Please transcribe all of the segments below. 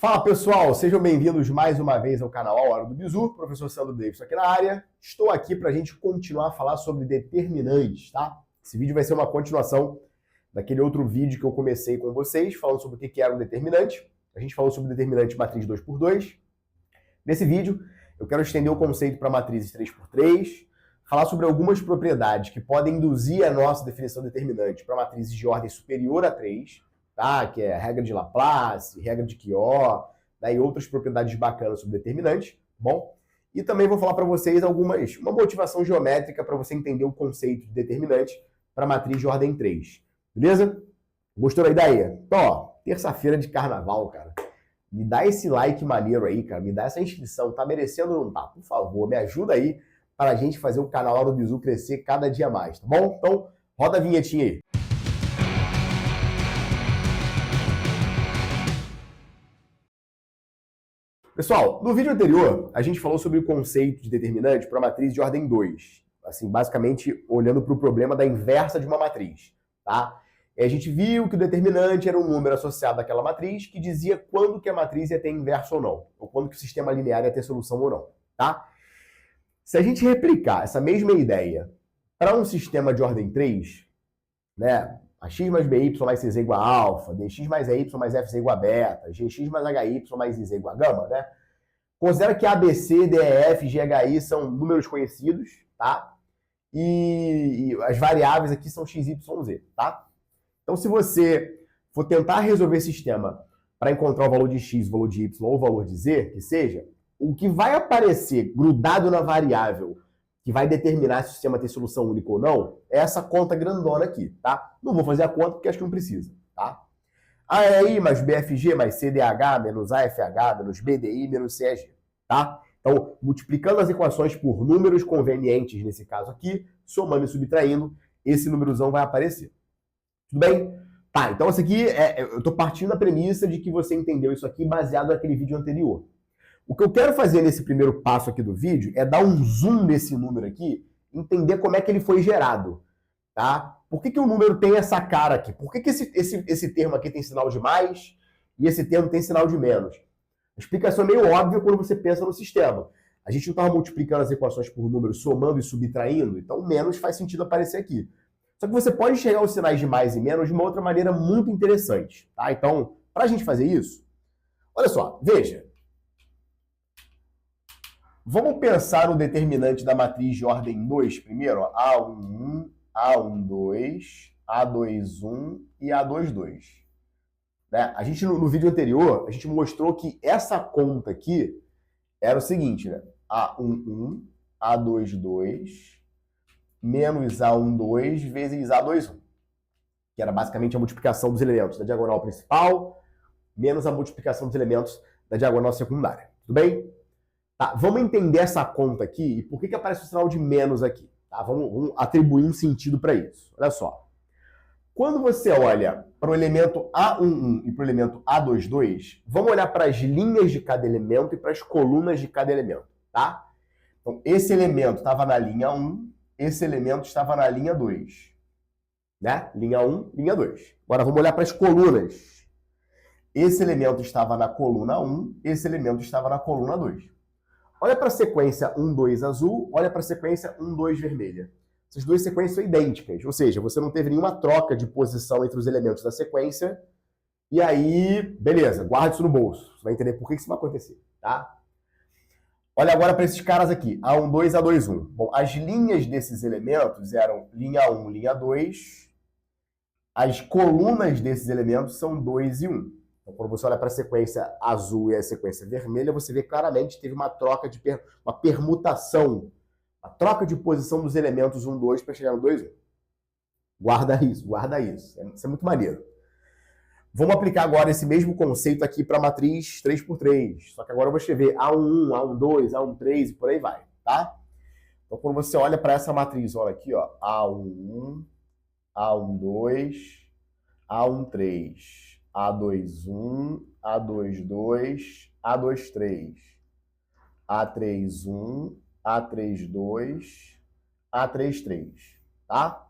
Fala pessoal, sejam bem-vindos mais uma vez ao canal A Hora do Bizu, professor Sandro Davidson aqui na área. Estou aqui para a gente continuar a falar sobre determinantes, tá? Esse vídeo vai ser uma continuação daquele outro vídeo que eu comecei com vocês, falando sobre o que era um determinante. A gente falou sobre determinante matriz 2x2. Nesse vídeo, eu quero estender o conceito para matrizes 3x3, falar sobre algumas propriedades que podem induzir a nossa definição determinante para matrizes de ordem superior a 3, tá? Que é a regra de Laplace, regra de Quiot, e outras propriedades bacanas sobre determinantes, bom? E também vou falar para vocês uma motivação geométrica para você entender o conceito de determinante para matriz de ordem 3, beleza? Gostou da ideia? Então, ó, terça-feira de carnaval, cara. Me dá esse like maneiro aí, cara. Me dá essa inscrição. Tá merecendo ou não tá? Por favor, me ajuda aí para a gente fazer o canal do Bizu crescer cada dia mais, tá bom? Então, roda a vinhetinha aí. Pessoal, no vídeo anterior, a gente falou sobre o conceito de determinante para matriz de ordem 2. Assim, basicamente, olhando para o problema da inversa de uma matriz, tá? E a gente viu que o determinante era um número associado àquela matriz que dizia quando que a matriz ia ter inverso ou não, ou quando que o sistema linear ia ter solução ou não, tá? Se a gente replicar essa mesma ideia para um sistema de ordem 3, né? Ax mais by mais cz igual a alfa, dx mais ey mais fz igual a beta, gx mais hy mais iz igual a gama, né? Considera que ABC, DEF, GHI são números conhecidos, tá? E as variáveis aqui são x, y, z, tá? Então, se você for tentar resolver esse sistema para encontrar o valor de x, o valor de y ou o valor de z, que seja, o que vai aparecer grudado na variável que vai determinar se o sistema tem solução única ou não, é essa conta grandona aqui, tá? Não vou fazer a conta porque acho que não precisa, tá? AEI mais BFG mais CDH menos AFH menos BDI menos CEG, tá? Então, multiplicando as equações por números convenientes, nesse caso aqui, somando e subtraindo, esse númerozão vai aparecer. Tudo bem? Tá, então isso aqui, eu estou partindo da premissa de que você entendeu isso aqui baseado naquele vídeo anterior. O que eu quero fazer nesse primeiro passo aqui do vídeo é dar um zoom nesse número aqui, entender como é que ele foi gerado, tá? Por que o número tem essa cara aqui? Por que esse termo aqui tem sinal de mais e esse termo tem sinal de menos? A explicação é meio óbvia quando você pensa no sistema. A gente não estava multiplicando as equações por números, somando e subtraindo, então menos faz sentido aparecer aqui. Só que você pode enxergar os sinais de mais e menos de uma outra maneira muito interessante, tá? Então, para a gente fazer isso, olha só, veja. Vamos pensar no determinante da matriz de ordem 2 primeiro, ó, A11, A12, A21 e A22. Né? A gente, no vídeo anterior, a gente mostrou que essa conta aqui era o seguinte, né? A11, A22, menos A12 vezes A21, que era basicamente a multiplicação dos elementos da diagonal principal, menos a multiplicação dos elementos da diagonal secundária. Tudo bem? Tá, vamos entender essa conta aqui e por que aparece o sinal de menos aqui. Tá? Vamos atribuir um sentido para isso. Olha só. Quando você olha para o elemento A11 e para o elemento A22, vamos olhar para as linhas de cada elemento e para as colunas de cada elemento. Tá? Então, esse elemento estava na linha 1, esse elemento estava na linha 2. Né? Linha 1, linha 2. Agora vamos olhar para as colunas. Esse elemento estava na coluna 1, esse elemento estava na coluna 2. Olha para a sequência 1, 2 azul, olha para a sequência 1, 2 vermelha. Essas duas sequências são idênticas, ou seja, você não teve nenhuma troca de posição entre os elementos da sequência, e aí, beleza, guarda isso no bolso. Você vai entender por que isso vai acontecer, tá? Olha agora para esses caras aqui, A12, A21. Bom, as linhas desses elementos eram linha 1, linha 2, as colunas desses elementos são 2 e 1. Então, quando você olha para a sequência azul e a sequência vermelha, você vê claramente que teve uma troca de uma permutação, a troca de posição dos elementos 1, 2 para chegar no 2, 1. Guarda isso, guarda isso. Isso é muito maneiro. Vamos aplicar agora esse mesmo conceito aqui para a matriz 3x3. Só que agora eu vou escrever A11, A12, A13 e por aí vai, tá? Então, quando você olha para essa matriz, olha aqui, ó, A11, A12, A13. A21, A22, A23, A31, A32, A33, tá?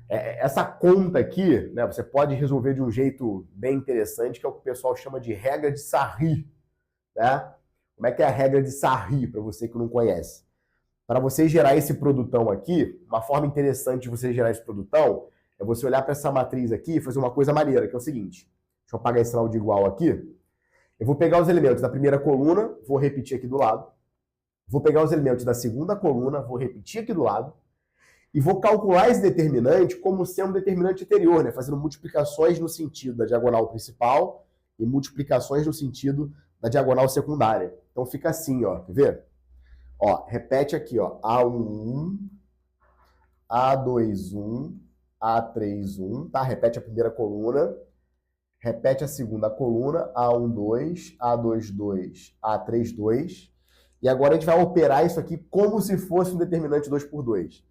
Essa conta aqui, né, você pode resolver de um jeito bem interessante, que é o que o pessoal chama de regra de Sarri. Né? Como é que é a regra de Sarri, para você que não conhece? Para você gerar esse produtão aqui, uma forma interessante de você gerar esse produtão é você olhar para essa matriz aqui e fazer uma coisa maneira, que é o seguinte. Deixa eu apagar esse sinal de igual aqui. Eu vou pegar os elementos da primeira coluna, vou repetir aqui do lado. Vou pegar os elementos da segunda coluna, vou repetir aqui do lado. E vou calcular esse determinante como sendo um determinante anterior, né? Fazendo multiplicações no sentido da diagonal principal e multiplicações no sentido da diagonal secundária. Então fica assim, ó, quer ver? Ó, repete aqui, ó, A11, A21, A31, tá? Repete a primeira coluna, repete a segunda coluna, A12, A22, A32, e agora a gente vai operar isso aqui como se fosse um determinante 2 por 2.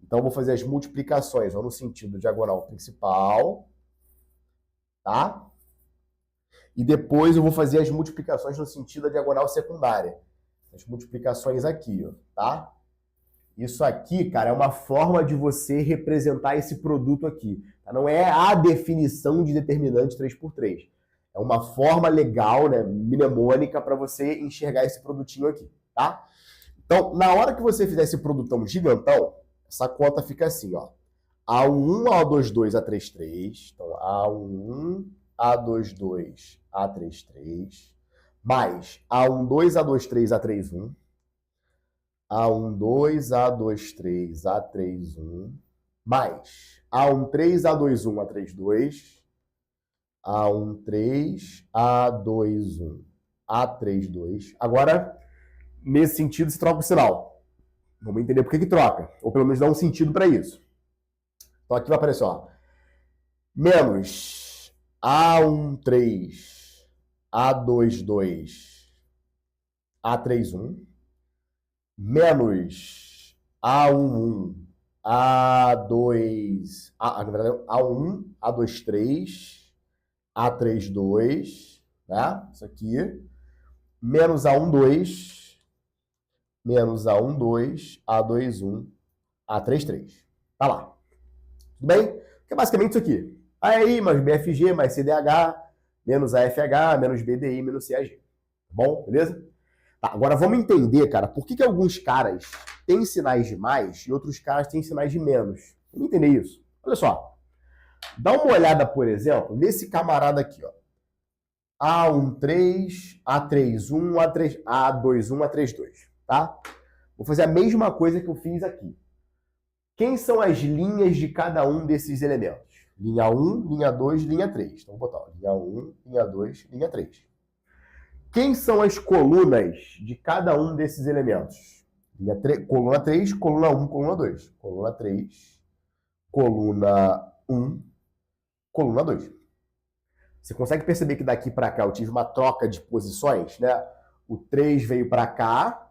Então, eu vou fazer as multiplicações ó, no sentido diagonal principal, tá? E depois eu vou fazer as multiplicações no sentido da diagonal secundária. As multiplicações aqui, ó, tá? Isso aqui, cara, é uma forma de você representar esse produto aqui. Tá? Não é a definição de determinante 3 por 3. É uma forma legal, né, mnemônica, para você enxergar esse produtinho aqui, tá? Então, na hora que você fizer esse produtão gigantão, essa conta fica assim, ó. A11, A22, A33. Então, A11, A22, A33. Mais A12, A23, A31. A12, A23, A31. Mais A13, A21, A32. A13, A21, A32. Agora, nesse sentido, se troca o sinal. Vamos entender por que troca. Ou pelo menos dá um sentido para isso. Então aqui vai aparecer, ó. Menos A13, A22, A31. Menos A11, A2, na verdade, A1, A23, A32, né? Isso aqui. Menos A12, menos A12, A21, A33. Tá lá. Tudo bem? Que é basicamente isso aqui. AEI mais BFG mais CDH, menos AFH, menos BDI, menos CAG. Tá bom? Beleza? Tá, agora vamos entender, cara, por que alguns caras têm sinais de mais e outros caras têm sinais de menos. Vamos entender isso. Olha só. Dá uma olhada, por exemplo, nesse camarada aqui, ó. A13, A31, A21, A32. Tá? Vou fazer a mesma coisa que eu fiz aqui. Quem são as linhas de cada um desses elementos? Linha 1, linha 2, linha 3. Então, vou botar ó, linha 1, linha 2, linha 3. Quem são as colunas de cada um desses elementos? Coluna 3, coluna 1, coluna 2. Coluna 3, coluna 1, coluna 2. Você consegue perceber que daqui para cá eu tive uma troca de posições, né? O 3 veio para cá,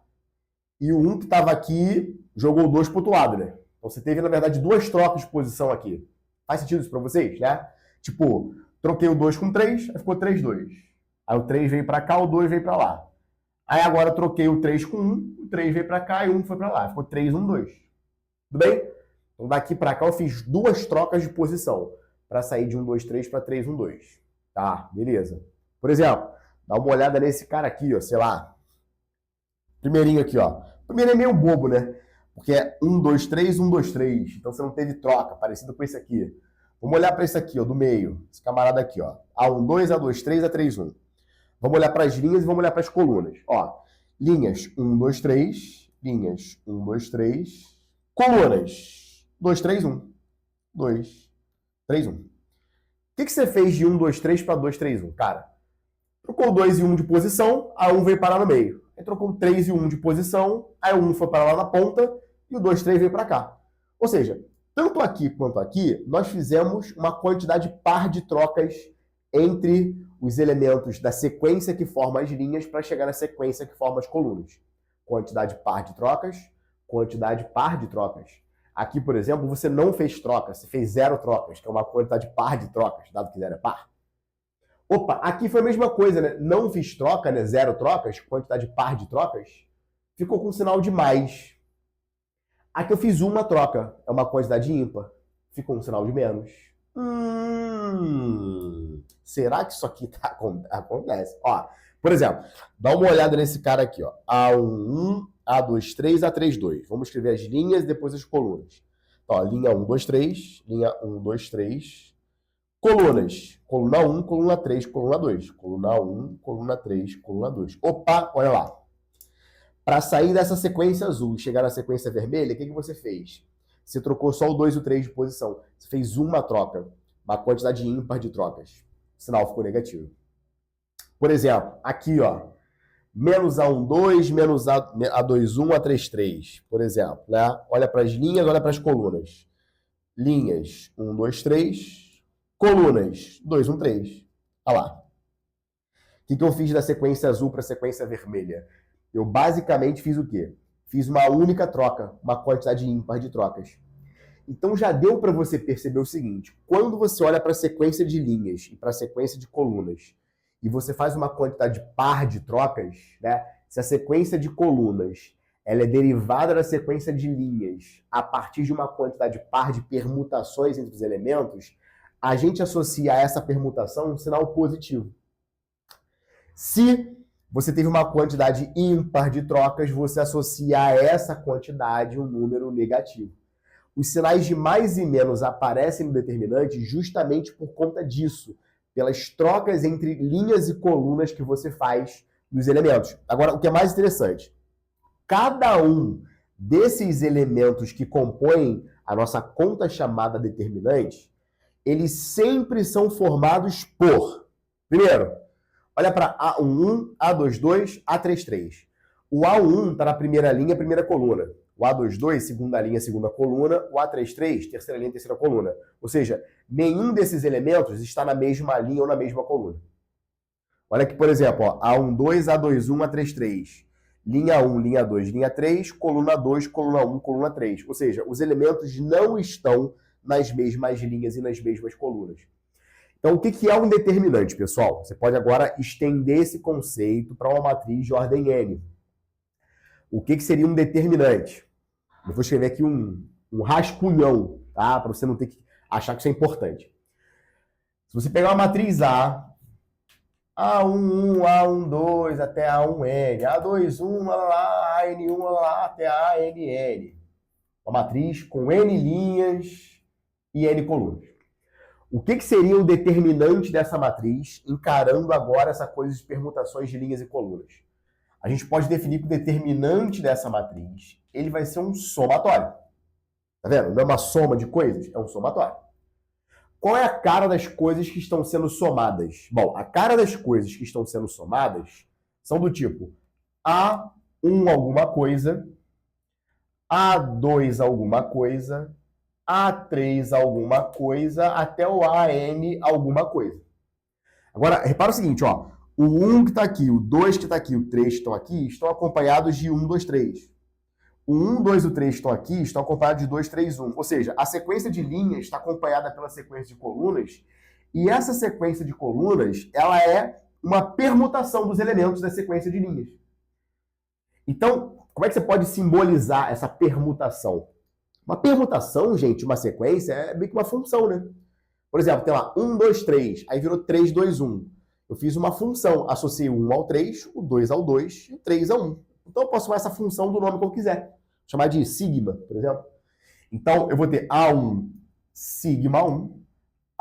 e o 1 que estava aqui jogou o 2 para o outro lado, né? Então você teve, na verdade, duas trocas de posição aqui. Faz sentido isso para vocês, né? Tipo, troquei o 2 com o 3, aí ficou 3, 2. Aí o 3 veio para cá, o 2 veio para lá. Aí agora eu troquei o 3 com 1, o 3 veio para cá e o 1 foi para lá. Ficou 3, 1, 2. Tudo bem? Então daqui para cá eu fiz duas trocas de posição. Para sair de 1, 2, 3 para 3, 1, 2. Tá, beleza. Por exemplo, dá uma olhada nesse cara aqui, ó, sei lá. Primeirinho aqui, ó. Primeiro é meio bobo, né? Porque é 1, 2, 3, 1, 2, 3. Então você não teve troca, parecido com esse aqui. Vamos olhar para esse aqui, ó, do meio. Esse camarada aqui, ó. A1, 2, A2, 3, A3, 1. Vamos olhar para as linhas e vamos olhar para as colunas. Ó, linhas 1, 2, 3. Linhas 1, 2, 3. Colunas 2, 3, 1. 2, 3, 1. O que você fez de 1, 2, 3 para 2, 3, 1? Cara, trocou o 2 e 1 de posição, a 1 veio parar no meio. Aí trocou o 3 e 1 de posição, aí o 1 foi parar lá na ponta e o 2, 3 veio para cá. Ou seja, tanto aqui quanto aqui, nós fizemos uma quantidade par de trocas entre os elementos da sequência que forma as linhas para chegar na sequência que forma as colunas. Quantidade par de trocas, quantidade par de trocas. Aqui, por exemplo, você não fez trocas, você fez 0 trocas, que é uma quantidade par de trocas, dado que 0 é par. Opa, aqui foi a mesma coisa, né? Não fiz troca, né? 0 trocas, quantidade par de trocas, ficou com sinal de mais. Aqui eu fiz uma troca, é uma quantidade ímpar. ficou um sinal de menos. Será que isso aqui acontece? Ó, por exemplo, dá uma olhada nesse cara aqui, ó. A11, A23, A32. Vamos escrever as linhas e depois as colunas. Então, ó, linha 1, 2, 3, linha 1, 2, 3. Colunas. Coluna 1, coluna 3, coluna 2. Coluna 1, coluna 3, coluna 2. Opa, olha lá. Para sair dessa sequência azul e chegar na sequência vermelha, o que você fez? Você trocou só o 2 e o 3 de posição. Você fez uma troca, uma quantidade ímpar de trocas. O sinal ficou negativo. Por exemplo, aqui, ó, menos A12, menos A21, A33, por exemplo, né? Olha para as linhas, olha para as colunas. Linhas 1, 2, 3, colunas 2, 1, 3. Olha lá. O que eu fiz da sequência azul para a sequência vermelha? Eu basicamente fiz o quê? Fiz uma única troca, uma quantidade ímpar de trocas. Então já deu para você perceber o seguinte, quando você olha para a sequência de linhas e para a sequência de colunas, e você faz uma quantidade par de trocas, né? Se a sequência de colunas ela é derivada da sequência de linhas a partir de uma quantidade par de permutações entre os elementos, a gente associa a essa permutação um sinal positivo. Se você teve uma quantidade ímpar de trocas, você associa a essa quantidade um número negativo. Os sinais de mais e menos aparecem no determinante justamente por conta disso, pelas trocas entre linhas e colunas que você faz nos elementos. Agora, o que é mais interessante, cada um desses elementos que compõem a nossa conta chamada determinante, eles sempre são formados por, primeiro, olha para A11, A22, A33. O A1 está na primeira linha, primeira coluna. O A22, segunda linha, segunda coluna. O A33, terceira linha, terceira coluna. Ou seja, nenhum desses elementos está na mesma linha ou na mesma coluna. Olha aqui, por exemplo, ó, A12, A21, A33. Linha 1, linha 2, linha 3, coluna 2, coluna 1, coluna 3. Ou seja, os elementos não estão nas mesmas linhas e nas mesmas colunas. Então, o que é um determinante, pessoal? Você pode agora estender esse conceito para uma matriz de ordem N. O que seria um determinante? Eu vou escrever aqui um rascunhão, tá? Para você não ter que achar que isso é importante. Se você pegar uma matriz A, A11, A12 até A1N, A21, lá, lá, AN1, lá, lá, até ANN. Uma matriz com N linhas e N colunas. O que seria o determinante dessa matriz, encarando agora essa coisa de permutações de linhas e colunas? A gente pode definir que o determinante dessa matriz, ele vai ser um somatório. Tá vendo? Não é uma soma de coisas, é um somatório. Qual é a cara das coisas que estão sendo somadas? Bom, a cara das coisas que estão sendo somadas são do tipo A1 alguma coisa, A2 alguma coisa, A3 alguma coisa, até o AN alguma coisa. Agora, repara o seguinte, ó. O 1 que está aqui, o 2 que está aqui, o 3 que estão aqui, estão acompanhados de 1, 2, 3. O 1, 2 e o 3 estão aqui, estão acompanhados de 2, 3, 1. Ou seja, a sequência de linhas está acompanhada pela sequência de colunas, e essa sequência de colunas, ela é uma permutação dos elementos da sequência de linhas. Então, como é que você pode simbolizar essa permutação? Uma permutação, gente, uma sequência, é meio que uma função, né? Por exemplo, tem lá 1, 2, 3, aí virou 3, 2, 1. Eu fiz uma função, associei o 1 ao 3, o 2 ao 2 e o 3 ao 1. Então eu posso chamar essa função do nome que eu quiser. Vou chamar de sigma, por exemplo. Então eu vou ter A1, sigma 1,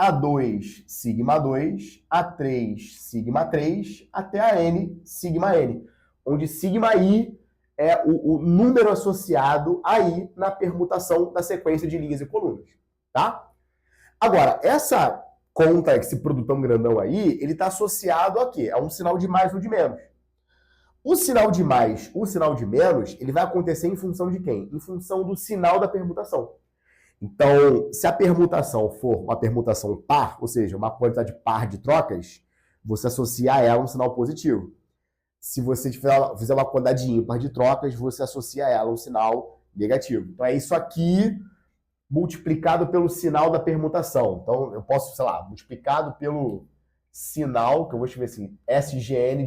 A2, sigma 2, A3, sigma 3, até a N, sigma N. Onde sigma I é o número associado aí na permutação da sequência de linhas e colunas, tá? Agora, essa conta, esse produtão grandão aí, ele está associado a quê? A um sinal de mais ou de menos. O sinal de mais, o sinal de menos, ele vai acontecer em função de quem? Em função do sinal da permutação. Então, se a permutação for uma permutação par, ou seja, uma quantidade par de trocas, você associa a ela um sinal positivo. Se você fizer uma quantidade ímpar de trocas, você associa a ela um sinal negativo. Então, é isso aqui multiplicado pelo sinal da permutação. Então, eu posso, sei lá, multiplicado pelo sinal, que eu vou escrever assim, SGN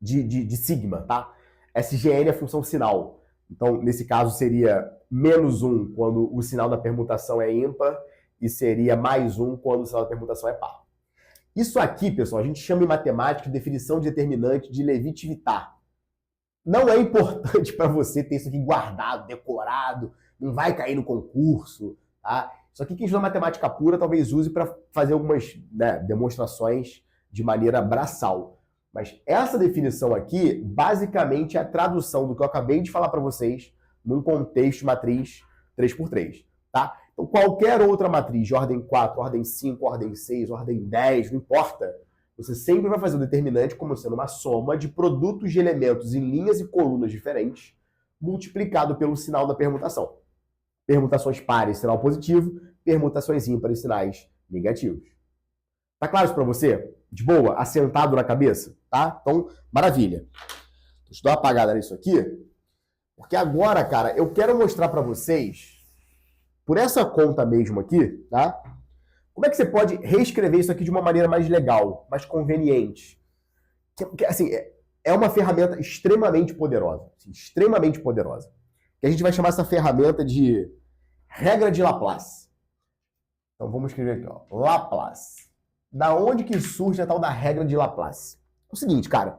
de sigma, tá? SGN é a função sinal. Então, nesse caso, seria menos 1 quando o sinal da permutação é ímpar e seria mais 1 quando o sinal da permutação é par. Isso aqui, pessoal, a gente chama em matemática de definição de determinante de Levi-Civitar. Não é importante para você ter isso aqui guardado, decorado, não vai cair no concurso, tá? Isso aqui quem estuda matemática pura talvez use para fazer algumas, né, demonstrações de maneira braçal. Mas essa definição aqui, basicamente, é a tradução do que eu acabei de falar para vocês num contexto matriz 3x3, tá? Então, qualquer outra matriz de ordem 4, ordem 5, ordem 6, ordem 10, não importa, você sempre vai fazer o determinante como sendo uma soma de produtos de elementos em linhas e colunas diferentes, multiplicado pelo sinal da permutação. Permutações pares, sinal positivo, permutações ímpares, sinais negativos. Tá claro isso para você? De boa? Assentado na cabeça? Tá? Então, maravilha. Deixa eu dar uma apagada nisso aqui, porque agora, cara, eu quero mostrar para vocês, por essa conta mesmo aqui, tá? Como é que você pode reescrever isso aqui de uma maneira mais legal, mais conveniente? Assim, é uma ferramenta extremamente poderosa. Assim, extremamente poderosa. Que a gente vai chamar essa ferramenta de regra de Laplace. Então vamos escrever aqui, ó. Laplace. Da onde que surge a tal da regra de Laplace? É o seguinte, cara.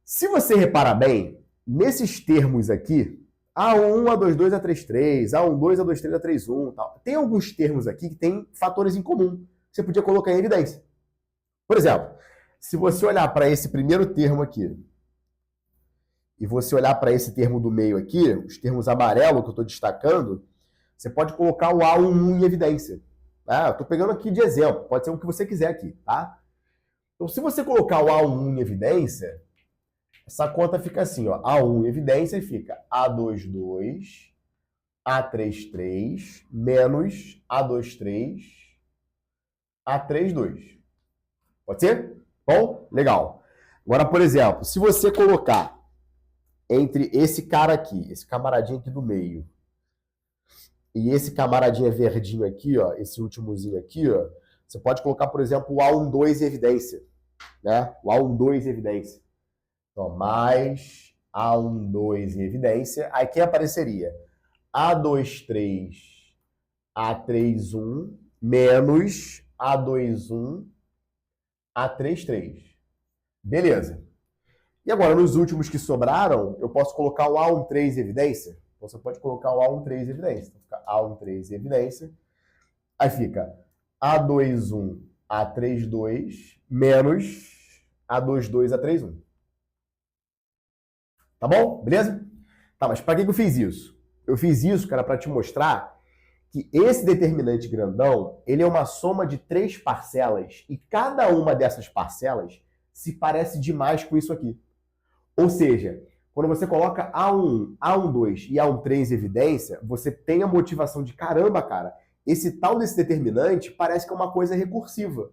Se você reparar bem, nesses termos aqui, A1, A22, A33, A12, A23, A31, tal. Tem alguns termos aqui que tem fatores em comum. Você podia colocar em evidência. Por exemplo, se você olhar para esse primeiro termo aqui, e você olhar para esse termo do meio aqui, os termos amarelo que eu estou destacando, você pode colocar o A11 em evidência. Tá? Eu estou pegando aqui de exemplo, pode ser o que você quiser aqui, tá? Então, se você colocar o A1 em evidência, essa conta fica assim, ó, A1 em evidência e fica A22, A33, menos A23, A32. Pode ser? Bom? Legal. Agora, por exemplo, se você colocar entre esse cara aqui, esse camaradinho aqui do meio, e esse camaradinho verdinho aqui, ó, esse últimozinho aqui, ó, você pode colocar, por exemplo, o A12 em evidência, né? O A12 em evidência. Então, mais A12 em evidência. Aí quem apareceria? A23, A31, menos A21, A33. Beleza. E agora, nos últimos que sobraram, eu posso colocar o A13 em evidência? Então, você pode colocar o A13 em evidência. Então, fica A13 em evidência. Aí fica A21, A32, menos A22, A31. Tá bom? Beleza? Tá, mas para que eu fiz isso? Eu fiz isso, cara, para te mostrar que esse determinante grandão, ele é uma soma de 3 parcelas e cada uma dessas parcelas se parece demais com isso aqui. Ou seja, quando você coloca A1, A12 e A13 em evidência, você tem a motivação de caramba, cara, esse tal desse determinante parece que é uma coisa recursiva.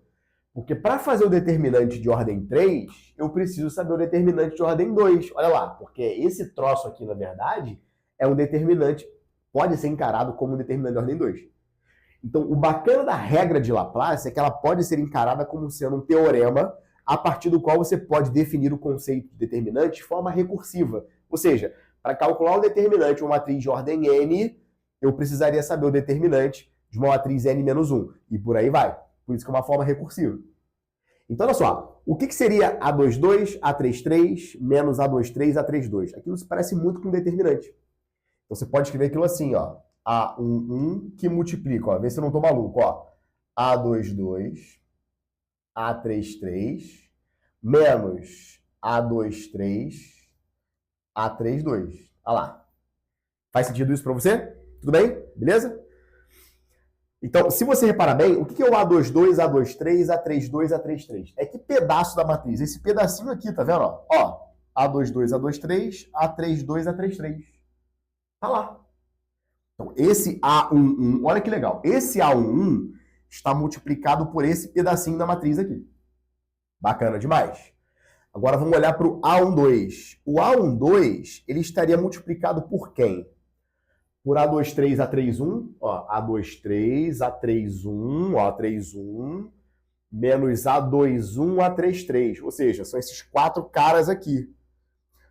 Porque para fazer o determinante de ordem 3, eu preciso saber o determinante de ordem 2. Olha lá, porque esse troço aqui, na verdade, é um determinante, pode ser encarado como um determinante de ordem 2. Então, o bacana da regra de Laplace é que ela pode ser encarada como sendo um teorema a partir do qual você pode definir o conceito de determinante de forma recursiva. Ou seja, para calcular o determinante de uma matriz de ordem n, eu precisaria saber o determinante de uma matriz n-1. E por aí vai. Por isso que é uma forma recursiva. Então, olha só. O que seria A22, A33, menos A23, A32? Aquilo se parece muito com um determinante. Então, você pode escrever aquilo assim, ó. A11 que multiplica, ó. Vê se eu não estou maluco, ó. A22, A33, menos A23, A32. Olha lá. Faz sentido isso para você? Tudo bem? Beleza? Então, se você reparar bem, o que é o A22, A23, A32, A33? É que pedaço da matriz? Esse pedacinho aqui, tá vendo? Ó, A22, A23, A32, A33. Tá lá. Então, esse A11, olha que legal. Esse A11 está multiplicado por esse pedacinho da matriz aqui. Bacana demais. Agora vamos olhar para o A12. O A12, ele estaria multiplicado por quem? Por A23, A31, ó, A23, A31, ó, A31, menos A21, A33. Ou seja, são esses 4 caras aqui.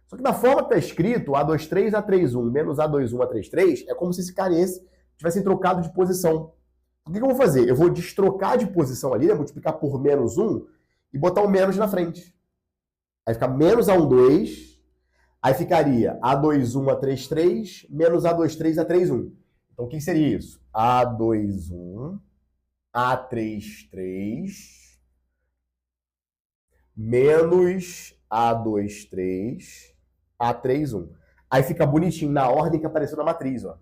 Só que da forma que está escrito, A23, A31 menos A21, A33, é como se esse cara e esse tivessem trocado de posição. O que eu vou fazer? Eu vou destrocar de posição ali, né? Multiplicar por menos 1 e botar o menos na frente. Aí fica menos A12, aí ficaria A21, A33, menos A23, A31. Então o que seria isso? A21, A33, menos A23, A31. Aí fica bonitinho na ordem que apareceu na matriz, ó.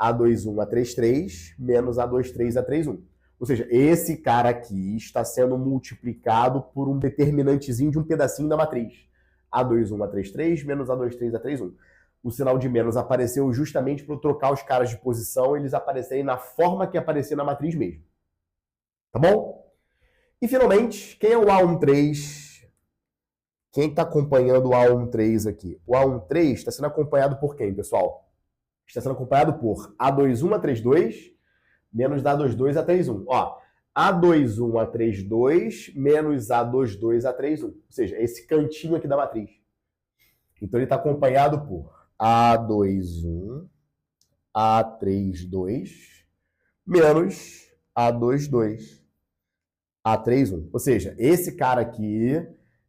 A21, A33, menos A23, A31. Ou seja, esse cara aqui está sendo multiplicado por um determinantezinho de um pedacinho da matriz. A21, A33, menos A23, A31. O sinal de menos apareceu justamente para eu trocar os caras de posição e eles aparecerem na forma que aparecia na matriz mesmo. Tá bom? E finalmente, quem é o A13? Quem está acompanhando o A13 aqui? O A13 está sendo acompanhado por quem, pessoal? Está sendo acompanhado por A21, A32, menos A22, A31. Ó, A21, A32, menos A22, A31. Ou seja, esse cantinho aqui da matriz. Então ele está acompanhado por A21, A32, menos A22, A31. Ou seja, esse cara aqui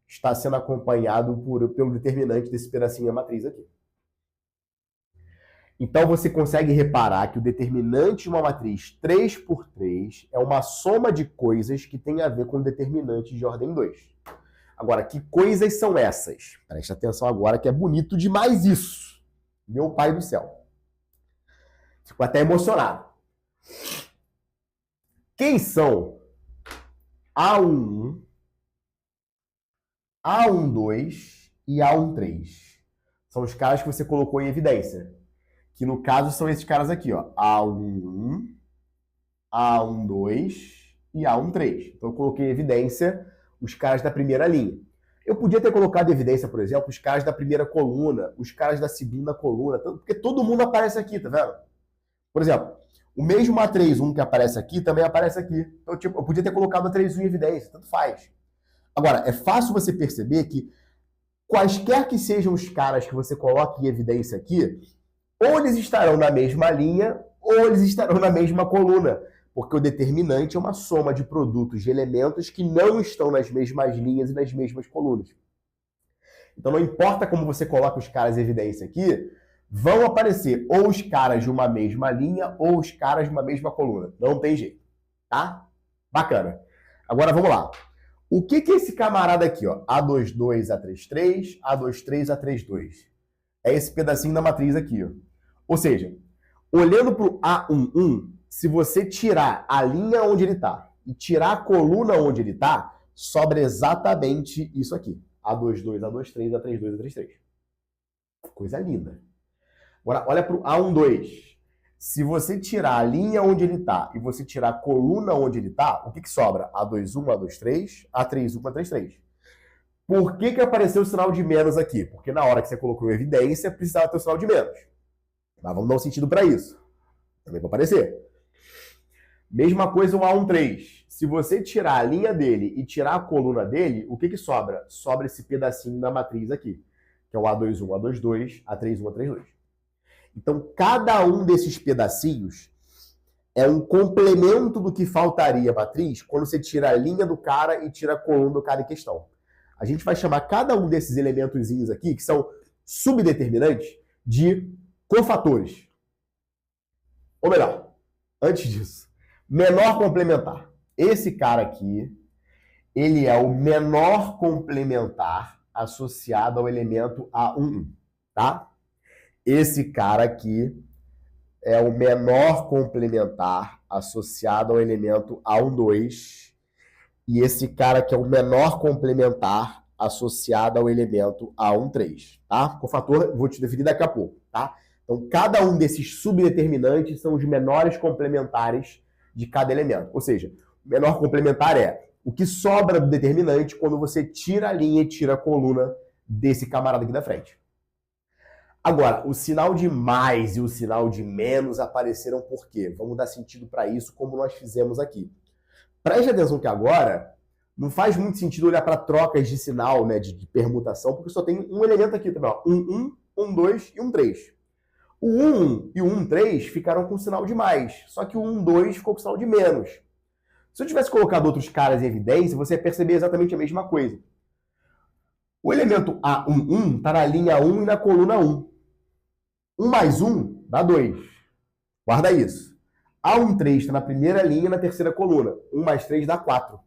está sendo acompanhado pelo determinante desse pedacinho da matriz aqui. Então você consegue reparar que o determinante de uma matriz 3 por 3 é uma soma de coisas que tem a ver com determinantes de ordem 2. Agora, que coisas são essas? Preste atenção agora que é bonito demais isso. Meu pai do céu. Fico até emocionado. Quem são A11, A12 e A13? São os caras que você colocou em evidência. Que no caso são esses caras aqui, ó. A11, A12 e A13. Então eu coloquei em evidência os caras da primeira linha. Eu podia ter colocado em evidência, por exemplo, os caras da primeira coluna, os caras da segunda coluna, porque todo mundo aparece aqui, tá vendo? Por exemplo, o mesmo A31 que aparece aqui também aparece aqui. Então, tipo, eu podia ter colocado a A31 em evidência, tanto faz. Agora, é fácil você perceber que quaisquer que sejam os caras que você coloque em evidência aqui, ou eles estarão na mesma linha, ou eles estarão na mesma coluna. Porque o determinante é uma soma de produtos de elementos que não estão nas mesmas linhas e nas mesmas colunas. Então não importa como você coloca os caras em evidência aqui, vão aparecer ou os caras de uma mesma linha ou os caras de uma mesma coluna. Não tem jeito, tá? Bacana. Agora vamos lá. O que é esse camarada aqui, ó? A22, A33, A23, A32. É esse pedacinho da matriz aqui, ó. Ou seja, olhando para o A11, se você tirar a linha onde ele está e tirar a coluna onde ele está, sobra exatamente isso aqui. A22, A23, A32, A33. Coisa linda. Agora, olha para o A12. Se você tirar a linha onde ele está e você tirar a coluna onde ele está, o que sobra? A21, A23, A31, A33. Por que apareceu o sinal de menos aqui? Porque na hora que você colocou em evidência, precisava ter o sinal de menos. Mas vamos dar um sentido para isso. Também vai aparecer. Mesma coisa o A13. Se você tirar a linha dele e tirar a coluna dele, o que sobra? Sobra esse pedacinho da matriz aqui, que é o A21, A22, A31, A32. Então, cada um desses pedacinhos é um complemento do que faltaria a matriz quando você tira a linha do cara e tira a coluna do cara em questão. A gente vai chamar cada um desses elementozinhos aqui, que são subdeterminantes, de cofatores. Ou melhor, antes disso, menor complementar. Esse cara aqui, ele é o menor complementar associado ao elemento A11, tá? Esse cara aqui é o menor complementar associado ao elemento A12. E esse cara aqui é o menor complementar associado ao elemento A13, tá? Cofator, vou te definir daqui a pouco, tá? Então, cada um desses subdeterminantes são os menores complementares de cada elemento. Ou seja, o menor complementar é o que sobra do determinante quando você tira a linha e tira a coluna desse camarada aqui da frente. Agora, o sinal de mais e o sinal de menos apareceram por quê? Vamos dar sentido para isso como nós fizemos aqui. Preste atenção que agora Não faz muito sentido olhar para trocas de sinal, né, de permutação, porque só tem um elemento aqui também, ó, um 2 e um 3. O 1 e o 3 ficaram com sinal de mais, só que o 2 ficou com sinal de menos. Se eu tivesse colocado outros caras em evidência, você ia perceber exatamente a mesma coisa. O elemento A11 está na linha 1 e na coluna 1. 1 mais 1 dá 2. Guarda isso. A13 está na primeira linha e na terceira coluna. 1 mais 3 dá 4.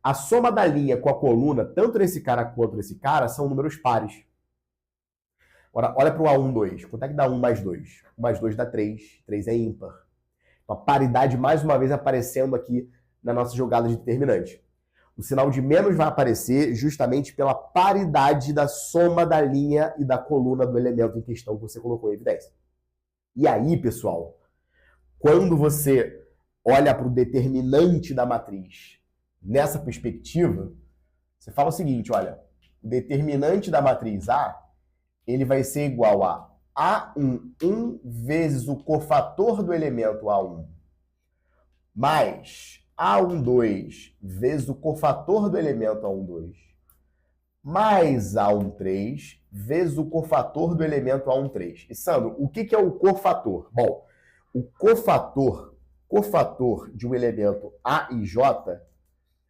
A soma da linha com a coluna, tanto nesse cara quanto nesse cara, são números pares. Agora, olha para o A12. Quanto é que dá 1 mais 2? 1 mais 2 dá 3. 3 é ímpar. Então, a paridade, mais uma vez, aparecendo aqui na nossa jogada de determinante. O sinal de menos vai aparecer justamente pela paridade da soma da linha e da coluna do elemento em questão que você colocou em evidência. E aí, pessoal, quando você olha para o determinante da matriz nessa perspectiva, você fala o seguinte, olha, o determinante da matriz A, ele vai ser igual a A11 vezes o cofator do elemento A1 mais A12 vezes o cofator do elemento A12 mais A13 vezes o cofator do elemento A13. E, Sandro, o que é o cofator? Bom, o cofator de um elemento A e J,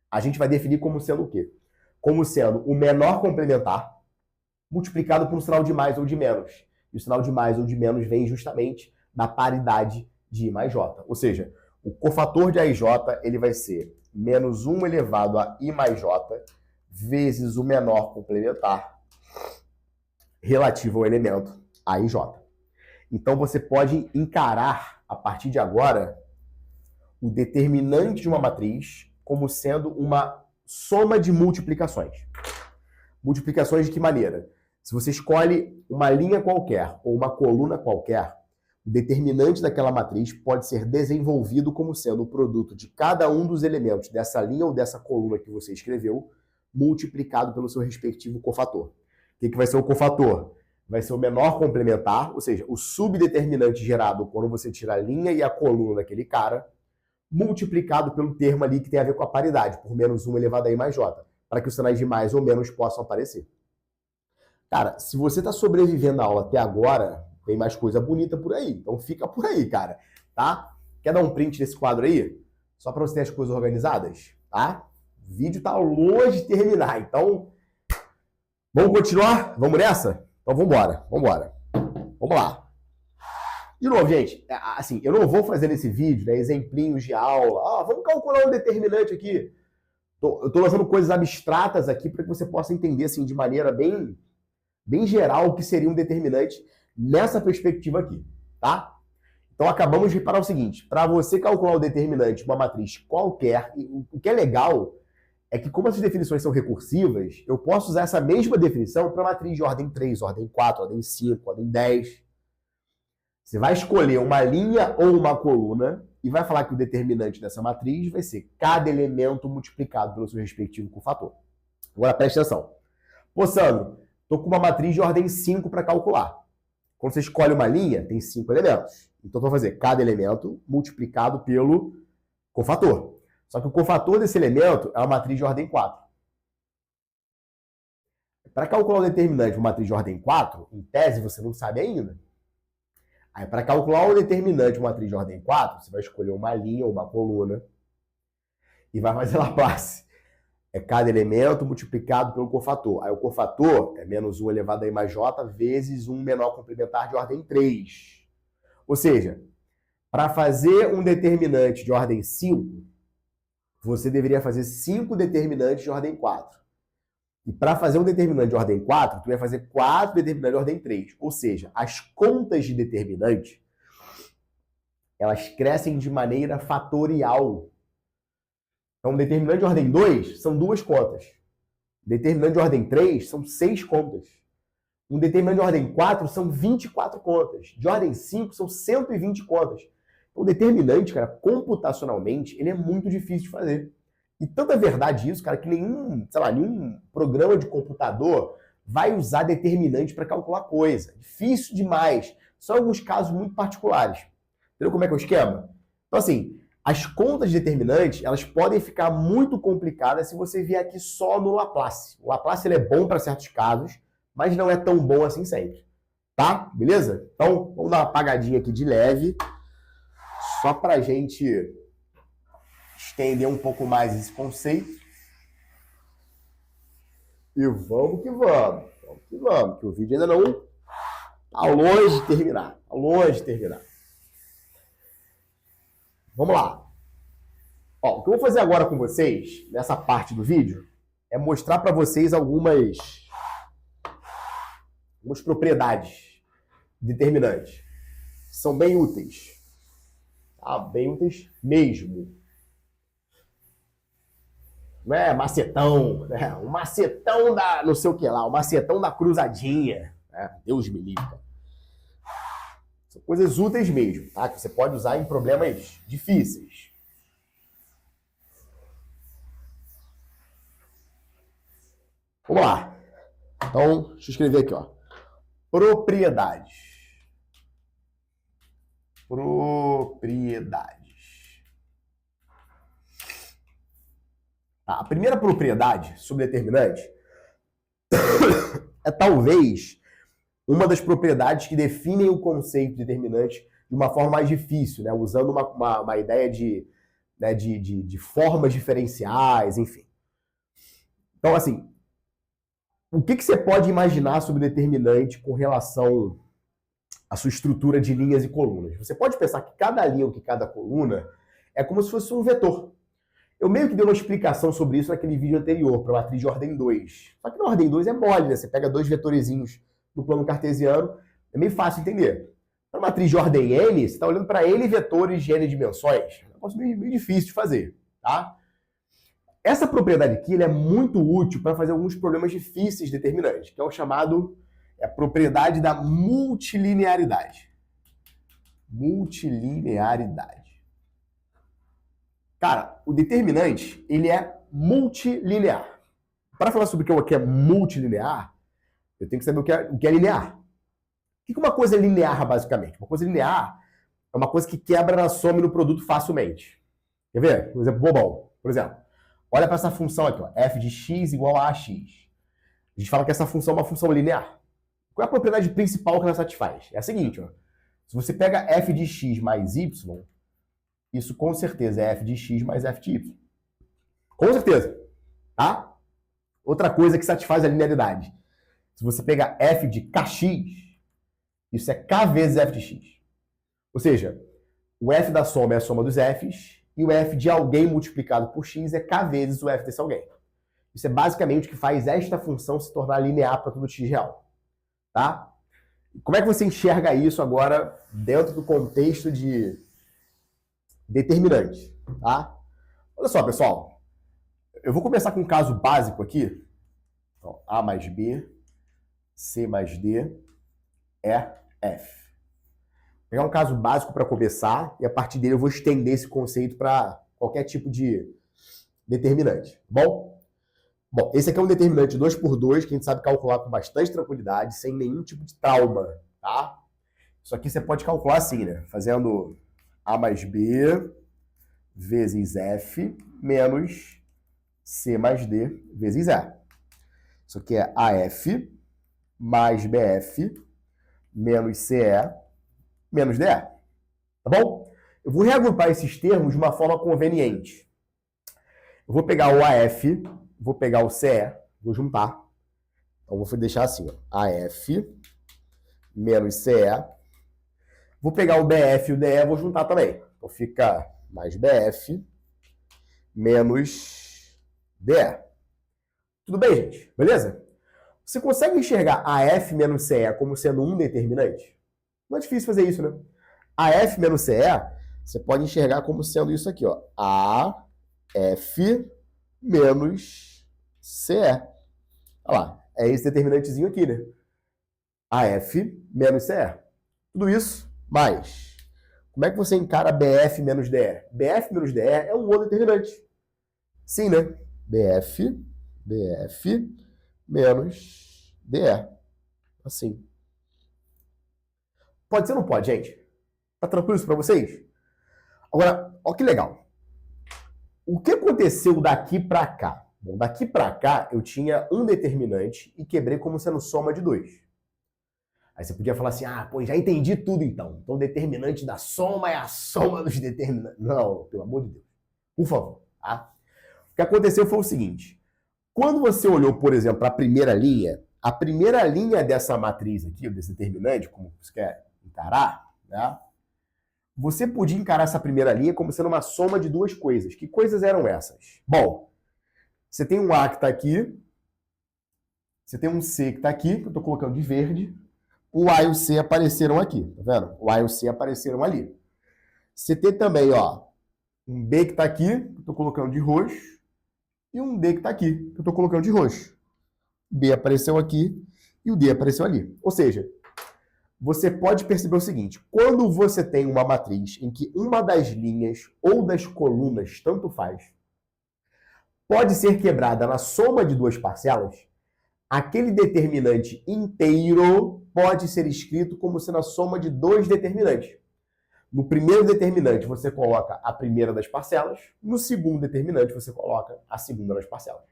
a gente vai definir como sendo o quê? Como sendo o menor complementar multiplicado por um sinal de mais ou de menos. E o sinal de mais ou de menos vem justamente da paridade de I mais J. Ou seja, o cofator de A e J ele vai ser menos 1 elevado a I mais J vezes o menor complementar relativo ao elemento A e J. Então você pode encarar, a partir de agora, o determinante de uma matriz como sendo uma soma de multiplicações. Multiplicações de que maneira? Se você escolhe uma linha qualquer ou uma coluna qualquer, o determinante daquela matriz pode ser desenvolvido como sendo o produto de cada um dos elementos dessa linha ou dessa coluna que você escreveu, multiplicado pelo seu respectivo cofator. O que vai ser o cofator? Vai ser o menor complementar, ou seja, o subdeterminante gerado quando você tira a linha e a coluna daquele cara, multiplicado pelo termo ali que tem a ver com a paridade, por menos 1 elevado a I mais J, para que os sinais de mais ou menos possam aparecer. Cara, se você está sobrevivendo à aula até agora, tem mais coisa bonita por aí. Então fica por aí, cara, tá? Quer dar um print desse quadro aí? Só para você ter as coisas organizadas, tá? O vídeo tá longe de terminar, então vamos continuar? Vamos nessa? Então vamos embora, vamos lá. De novo, gente, assim, eu não vou fazer nesse vídeo, né, exemplinhos de aula. Vamos calcular um determinante aqui. Eu tô lançando coisas abstratas aqui para que você possa entender, assim, de maneira bem geral o que seria um determinante nessa perspectiva aqui, tá? Então acabamos de reparar o seguinte, para você calcular o determinante de uma matriz qualquer, o que é legal é que como essas definições são recursivas, eu posso usar essa mesma definição para matriz de ordem 3, ordem 4, ordem 5, ordem 10. Você vai escolher uma linha ou uma coluna e vai falar que o determinante dessa matriz vai ser cada elemento multiplicado pelo seu respectivo cofator. Agora preste atenção. Pô, Sandro, estou com uma matriz de ordem 5 para calcular. Quando você escolhe uma linha, tem 5 elementos. Então, eu vou fazer cada elemento multiplicado pelo cofator. Só que o cofator desse elemento é uma matriz de ordem 4. Para calcular o determinante de uma matriz de ordem 4, em tese você não sabe ainda. Aí, para calcular o determinante de uma matriz de ordem 4, você vai escolher uma linha ou uma coluna e vai fazer Laplace. É cada elemento multiplicado pelo cofator. Aí o cofator é menos 1 elevado a I mais J vezes um menor complementar de ordem 3. Ou seja, para fazer um determinante de ordem 5, você deveria fazer 5 determinantes de ordem 4. E para fazer um determinante de ordem 4, tu vai fazer 4 determinantes de ordem 3. Ou seja, as contas de determinante, elas crescem de maneira fatorial. Então, determinante de ordem 2 são 2 contas. Determinante de ordem 3 são 6 contas. Um determinante de ordem 4 são 24 contas. De ordem 5 são 120 contas. Então, o determinante, cara, computacionalmente, ele é muito difícil de fazer. E tanto é verdade isso, cara, que nenhum programa de computador vai usar determinante para calcular coisa. Difícil demais. Só alguns casos muito particulares. Entendeu como é que é o esquema? Então, assim, As contas determinantes, elas podem ficar muito complicadas se você vier aqui só no Laplace. O Laplace ele é bom para certos casos, mas não é tão bom assim sempre. Tá? Beleza? Então, vamos dar uma apagadinha aqui de leve, só para a gente estender um pouco mais esse conceito. E vamos que vamos. Vamos que vamos, que o vídeo ainda não está longe de terminar. Está longe de terminar. Vamos lá. Ó, o que eu vou fazer agora com vocês, nessa parte do vídeo, é mostrar para vocês algumas propriedades determinantes. São bem úteis. Tá? Bem úteis mesmo. Não é macetão, né? O macetão da não sei o que lá, o macetão da cruzadinha. Né? Deus me livre. São coisas úteis mesmo, tá? Que você pode usar em problemas difíceis. Vamos lá. Então, deixa eu escrever aqui, ó. Propriedades. Propriedades. Tá, a primeira propriedade sobre determinante é talvez uma das propriedades que definem o conceito de determinante de uma forma mais difícil, né? Usando uma ideia de formas diferenciais, enfim. Então, assim, o que você pode imaginar sobre determinante com relação à sua estrutura de linhas e colunas? Você pode pensar que cada linha ou que cada coluna é como se fosse um vetor. Eu meio que dei uma explicação sobre isso naquele vídeo anterior, para a matriz de ordem 2. Só que na ordem 2 é mole, né? Você pega dois vetorezinhos do plano cartesiano, é meio fácil entender. Para a matriz de ordem n, você está olhando para n vetores de n dimensões. É um negócio meio difícil de fazer, tá? Essa propriedade aqui é muito útil para fazer alguns problemas difíceis determinantes, que é o chamado a propriedade da multilinearidade. Multilinearidade. Cara, o determinante, ele é multilinear. Para falar sobre o que é multilinear, eu tenho que saber o que é linear. O que uma coisa é linear, basicamente? Uma coisa linear é uma coisa que quebra na soma e no produto facilmente. Quer ver? Um exemplo bobão. Por exemplo, olha para essa função aqui, ó, f de x igual a ax. A gente fala que essa função é uma função linear. Qual é a propriedade principal que ela satisfaz? É a seguinte, ó. Se você pega f de x mais y, isso com certeza é f de x mais f de y. Com certeza. Tá? Outra coisa que satisfaz a linearidade. Se você pegar f de kx, isso é k vezes f de x. Ou seja, o f da soma é a soma dos f's e o f de alguém multiplicado por x é k vezes o f desse alguém. Isso é basicamente o que faz esta função se tornar linear para todo x real. Tá? Como é que você enxerga isso agora dentro do contexto de determinante? Tá? Olha só, pessoal. Eu vou começar com um caso básico aqui. Então, A mais B, C mais D, é F. Vou pegar um caso básico para começar e a partir dele eu vou estender esse conceito para qualquer tipo de determinante. Bom, esse aqui é um determinante 2 por 2 que a gente sabe calcular com bastante tranquilidade, sem nenhum tipo de trauma, tá? Isso aqui você pode calcular assim, né? Fazendo A mais B vezes F menos C mais D vezes E. Isso aqui é AF mais BF menos CE menos DE. Tá bom? Eu vou reagrupar esses termos de uma forma conveniente. Eu vou pegar o AF, vou pegar o CE, vou juntar. Então, vou deixar assim, ó, AF menos CE. Vou pegar o BF e o DE, vou juntar também. Então, fica mais BF menos DE. Tudo bem, gente? Beleza? Você consegue enxergar AF menos CE como sendo um determinante? Não é difícil fazer isso, né? AF menos CE, você pode enxergar como sendo isso aqui, ó. AF menos CE. Olha lá, é esse determinantezinho aqui, né? AF menos CE. Tudo isso, mais. Como é que você encara BF menos DE? BF menos DE é um outro determinante. Sim, né? BF menos DE. Assim. Pode ser ou não pode, gente? Tá tranquilo isso pra vocês? Agora, olha que legal. O que aconteceu daqui para cá? Bom, daqui para cá eu tinha um determinante e quebrei como sendo soma de 2. Aí você podia falar assim, pô, já entendi tudo então. Então o determinante da soma é a soma dos determinantes. Não, pelo amor de Deus. Por favor, tá? O que aconteceu foi o seguinte. Quando você olhou, por exemplo, para a primeira linha dessa matriz aqui, desse determinante, como você quer encarar, né? Você podia encarar essa primeira linha como sendo uma soma de duas coisas. Que coisas eram essas? Bom, você tem um A que está aqui, você tem um C que está aqui, que eu estou colocando de verde, o A e o C apareceram aqui, tá vendo? O A e o C apareceram ali. Você tem também, ó, um B que está aqui, que eu estou colocando de roxo, e um D que está aqui, que eu estou colocando de roxo. B apareceu aqui e o D apareceu ali. Ou seja, você pode perceber o seguinte, quando você tem uma matriz em que uma das linhas ou das colunas, tanto faz, pode ser quebrada na soma de duas parcelas, aquele determinante inteiro pode ser escrito como sendo a soma de dois determinantes. No primeiro determinante, você coloca a primeira das parcelas. No segundo determinante, você coloca a segunda das parcelas.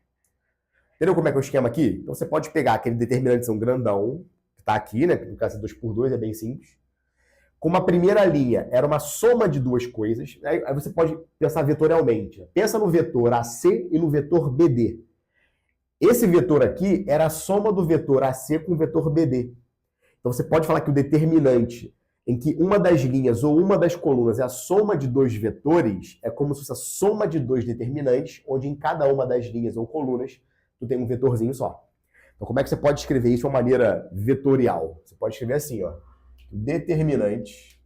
Entendeu como é que é o esquema aqui? Então, você pode pegar aquele determinante grandão, que está aqui, né? No caso, 2 por 2 é bem simples. Como a primeira linha era uma soma de duas coisas, aí você pode pensar vetorialmente. Pensa no vetor AC e no vetor BD. Esse vetor aqui era a soma do vetor AC com o vetor BD. Então, você pode falar que o determinante em que uma das linhas ou uma das colunas é a soma de dois vetores, é como se fosse a soma de dois determinantes, onde em cada uma das linhas ou colunas tu tem um vetorzinho só. Então, como é que você pode escrever isso de uma maneira vetorial? Você pode escrever assim, ó, determinante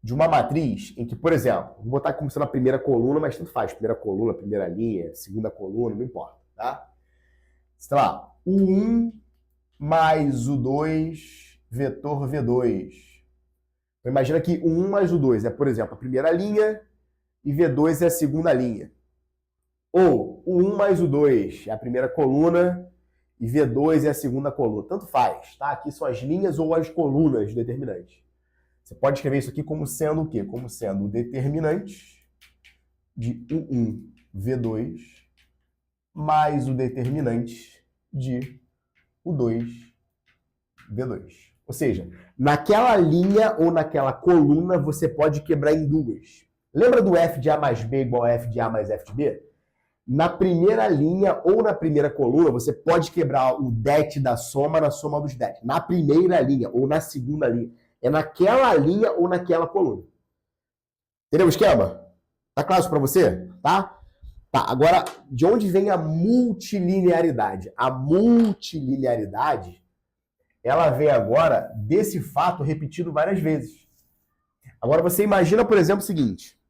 de uma matriz em que, por exemplo, vou botar como sendo a primeira coluna, mas tanto faz, primeira coluna, primeira linha, segunda coluna, não importa, tá? Sei lá, o 1 mais o 2, vetor V2. Então, imagina que o 1 mais o 2 é, por exemplo, a primeira linha e V2 é a segunda linha. Ou o 1 mais o 2 é a primeira coluna e V2 é a segunda coluna. Tanto faz, tá? Aqui são as linhas ou as colunas do determinante. Você pode escrever isso aqui como sendo o quê? Como sendo o determinante de U1 V2 mais o determinante de U2 V2. Ou seja, naquela linha ou naquela coluna você pode quebrar em duas. Lembra do f de A mais B igual a f de A mais f de B? Na primeira linha ou na primeira coluna, você pode quebrar o det da soma na soma dos det. Na primeira linha ou na segunda linha. É naquela linha ou naquela coluna. Entendeu o esquema? Tá claro isso para você? Tá? Tá, agora, de onde vem a multilinearidade? A multilinearidade, ela vem agora desse fato repetido várias vezes. Agora, você imagina, por exemplo, o seguinte.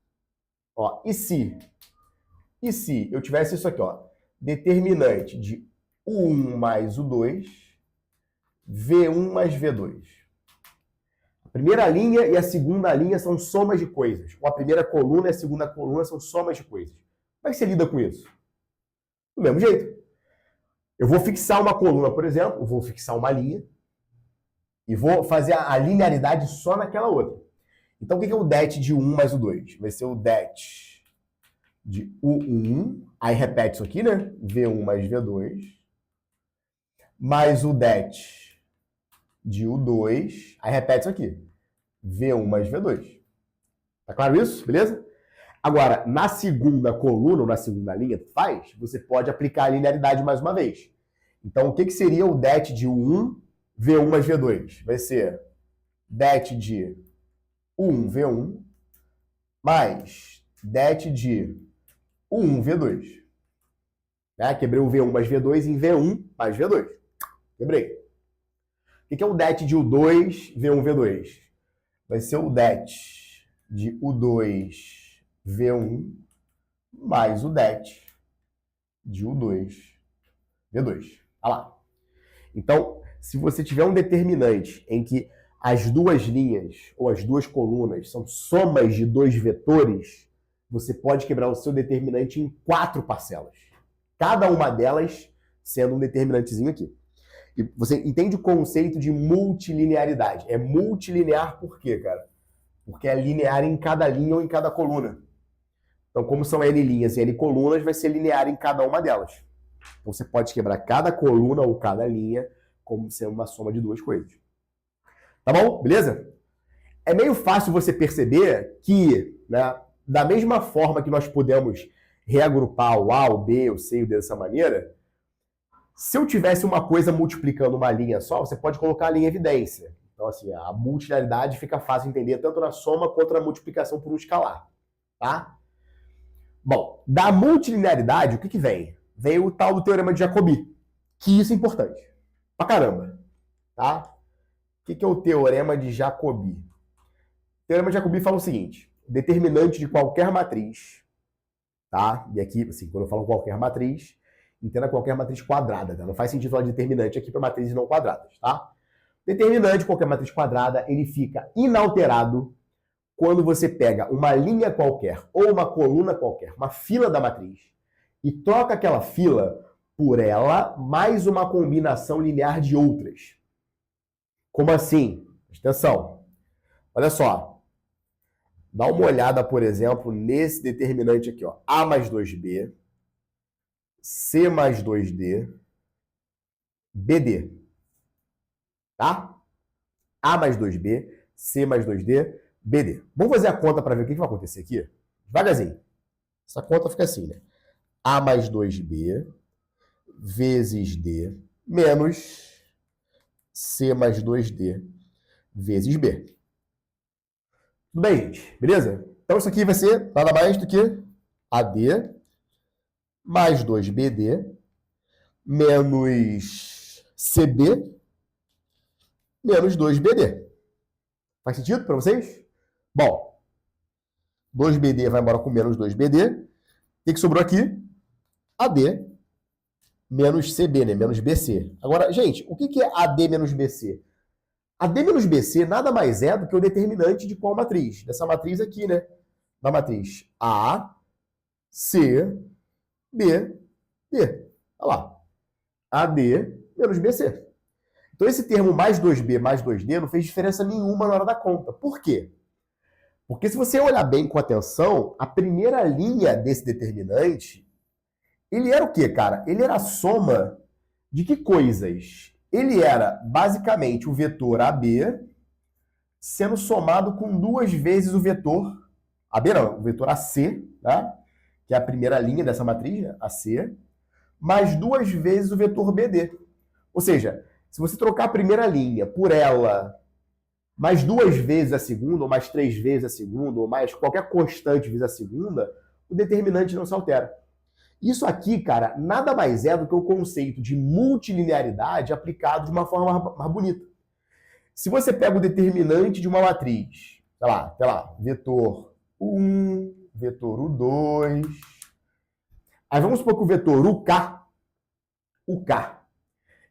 Ó, e se eu tivesse isso aqui, ó, determinante de U1 mais U2, V1 mais V2. A primeira linha e a segunda linha são somas de coisas. Ou a primeira coluna e a segunda coluna são somas de coisas. Como é que você lida com isso? Do mesmo jeito. Eu vou fixar uma coluna, por exemplo, vou fixar uma linha e vou fazer a linearidade só naquela outra. Então, o que é o det de 1 mais o 2? Vai ser o det de U1, aí repete isso aqui, né? V1 mais V2, mais o det de U2, aí repete isso aqui. V1 mais V2. Tá claro isso? Beleza? Agora, na segunda coluna, ou na segunda linha, faz, você pode aplicar a linearidade mais uma vez. Então, o que seria o det de U1, V1 mais V2? Vai ser det de U1, V1, mais det de U1, V2. Né? Quebrei o V1 mais V2 em V1 mais V2. Quebrei. O que é o det de U2, V1, V2? Vai ser o det de U2, V1 mais o det de U2, V2. Olha lá. Então, se você tiver um determinante em que as duas linhas ou as duas colunas são somas de dois vetores, você pode quebrar o seu determinante em 4 parcelas. Cada uma delas sendo um determinantezinho aqui. E você entende o conceito de multilinearidade. É multilinear por quê, cara? porque é linear em cada linha ou em cada coluna. Então, como são N linhas e N colunas, vai ser linear em cada uma delas. Então, você pode quebrar cada coluna ou cada linha como sendo uma soma de duas coisas. Tá bom? Beleza? É meio fácil você perceber que, né, da mesma forma que nós podemos reagrupar o A, o B, o C e o D dessa maneira, se eu tivesse uma coisa multiplicando uma linha só, você pode colocar a linha em evidência. Então, assim, a multilinearidade fica fácil de entender tanto na soma quanto na multiplicação por um escalar. Tá? Bom, da multilinearidade, o que vem? Vem o tal do teorema de Jacobi, que isso é importante. Pra caramba. Tá? O que é o teorema de Jacobi? O teorema de Jacobi fala o seguinte: determinante de qualquer matriz, tá? E aqui, assim, quando eu falo qualquer matriz, entenda qualquer matriz quadrada, tá? Não faz sentido falar de determinante aqui para matrizes não quadradas, tá? Determinante de qualquer matriz quadrada, ele fica inalterado quando você pega uma linha qualquer ou uma coluna qualquer, uma fila da matriz, e troca aquela fila por ela mais uma combinação linear de outras. Como assim? Presta atenção. Olha só. Dá uma olhada, por exemplo, nesse determinante aqui, ó. A mais 2B, C mais 2D, BD. Tá? A mais 2B, C mais 2D, BD. Vamos fazer a conta para ver o que vai acontecer aqui? Devagarzinho. Essa conta fica assim, né? A mais 2B vezes D menos C mais 2D vezes B. Tudo bem, gente? Beleza? Então isso aqui vai ser nada mais do que AD mais 2BD menos CB menos 2BD. Faz sentido para vocês? Bom, 2BD vai embora com menos 2BD. O que sobrou aqui? AD menos CB, né? Menos BC. Agora, gente, o que é AD menos BC? AD menos BC nada mais é do que o determinante de qual matriz? Dessa matriz aqui, né? Da matriz A, C, B, D. Olha lá. AD menos BC. Então, esse termo mais 2B mais 2D não fez diferença nenhuma na hora da conta. Por quê? Porque se você olhar bem com atenção, a primeira linha desse determinante, ele era o quê, cara? Ele era a soma de que coisas? Ele era, basicamente, o vetor AB sendo somado com duas vezes o vetor AB, não, o vetor AC, tá? Que é a primeira linha dessa matriz, né? AC, mais duas vezes o vetor BD. Ou seja, se você trocar a primeira linha por ela mais duas vezes a segunda, ou mais três vezes a segunda, ou mais qualquer constante vezes a segunda, o determinante não se altera. Isso aqui, cara, nada mais é do que o conceito de multilinearidade aplicado de uma forma mais bonita. Se você pega o determinante de uma matriz, sei lá, vetor U1, vetor U2, aí vamos supor que o vetor UK,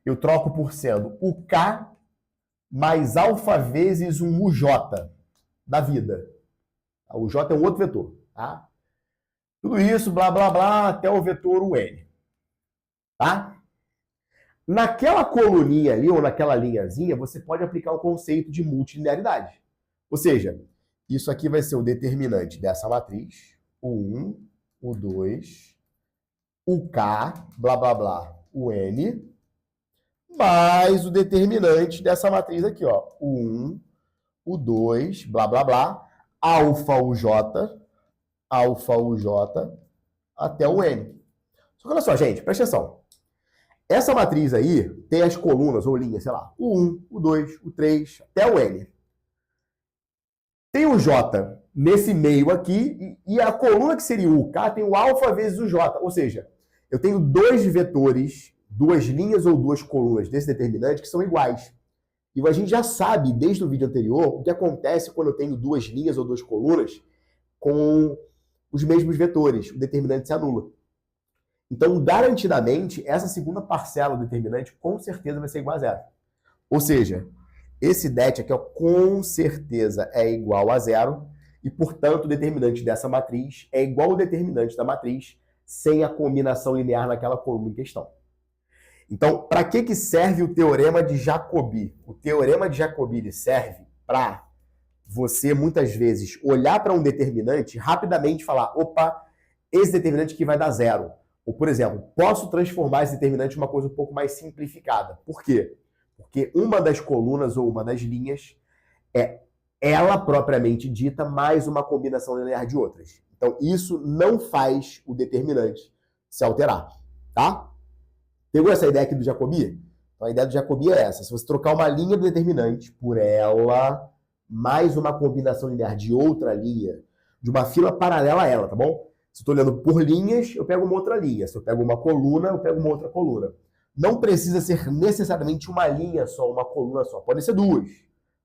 eu troco por sendo UK mais alfa vezes um UJ da vida. O UJ é um outro vetor, tá? Tudo isso, blá, blá, blá, até o vetor UN. Tá? Naquela coluninha ali, ou naquela linhazinha, você pode aplicar o conceito de multilinearidade. Ou seja, isso aqui vai ser o determinante dessa matriz, U1, U2, UK, blá, blá, blá, UN, mais o determinante dessa matriz aqui, ó, U1, U2, blá, blá, blá, alfa UJ, até o N. Só que olha só, gente, presta atenção. Essa matriz aí tem as colunas ou linhas, sei lá, o 1, o 2, o 3, até o N. Tem o J nesse meio aqui e a coluna que seria o K tem o alfa vezes o J. Ou seja, eu tenho dois vetores, duas linhas ou duas colunas desse determinante que são iguais. E a gente já sabe, desde o vídeo anterior, o que acontece quando eu tenho duas linhas ou duas colunas com os mesmos vetores. O determinante se anula. Então, garantidamente, essa segunda parcela do determinante com certeza vai ser igual a zero. Ou seja, esse det aqui, ó, com certeza é igual a zero e, portanto, o determinante dessa matriz é igual ao determinante da matriz sem a combinação linear naquela coluna em questão. Então, para que serve o teorema de Jacobi? O teorema de Jacobi ele serve para você, muitas vezes, olhar para um determinante, rapidamente falar, opa, esse determinante aqui vai dar zero. Ou, por exemplo, posso transformar esse determinante em uma coisa um pouco mais simplificada. Por quê? Porque uma das colunas ou uma das linhas é ela propriamente dita mais uma combinação linear de outras. Então, isso não faz o determinante se alterar, tá? Pegou essa ideia aqui do Jacobi? Então, a ideia do Jacobi é essa. Se você trocar uma linha do determinante por ela, mais uma combinação linear de outra linha, de uma fila paralela a ela, tá bom? Se eu estou olhando por linhas, eu pego uma outra linha. Se eu pego uma coluna, eu pego uma outra coluna. Não precisa ser necessariamente uma linha só, uma coluna só. Podem ser duas,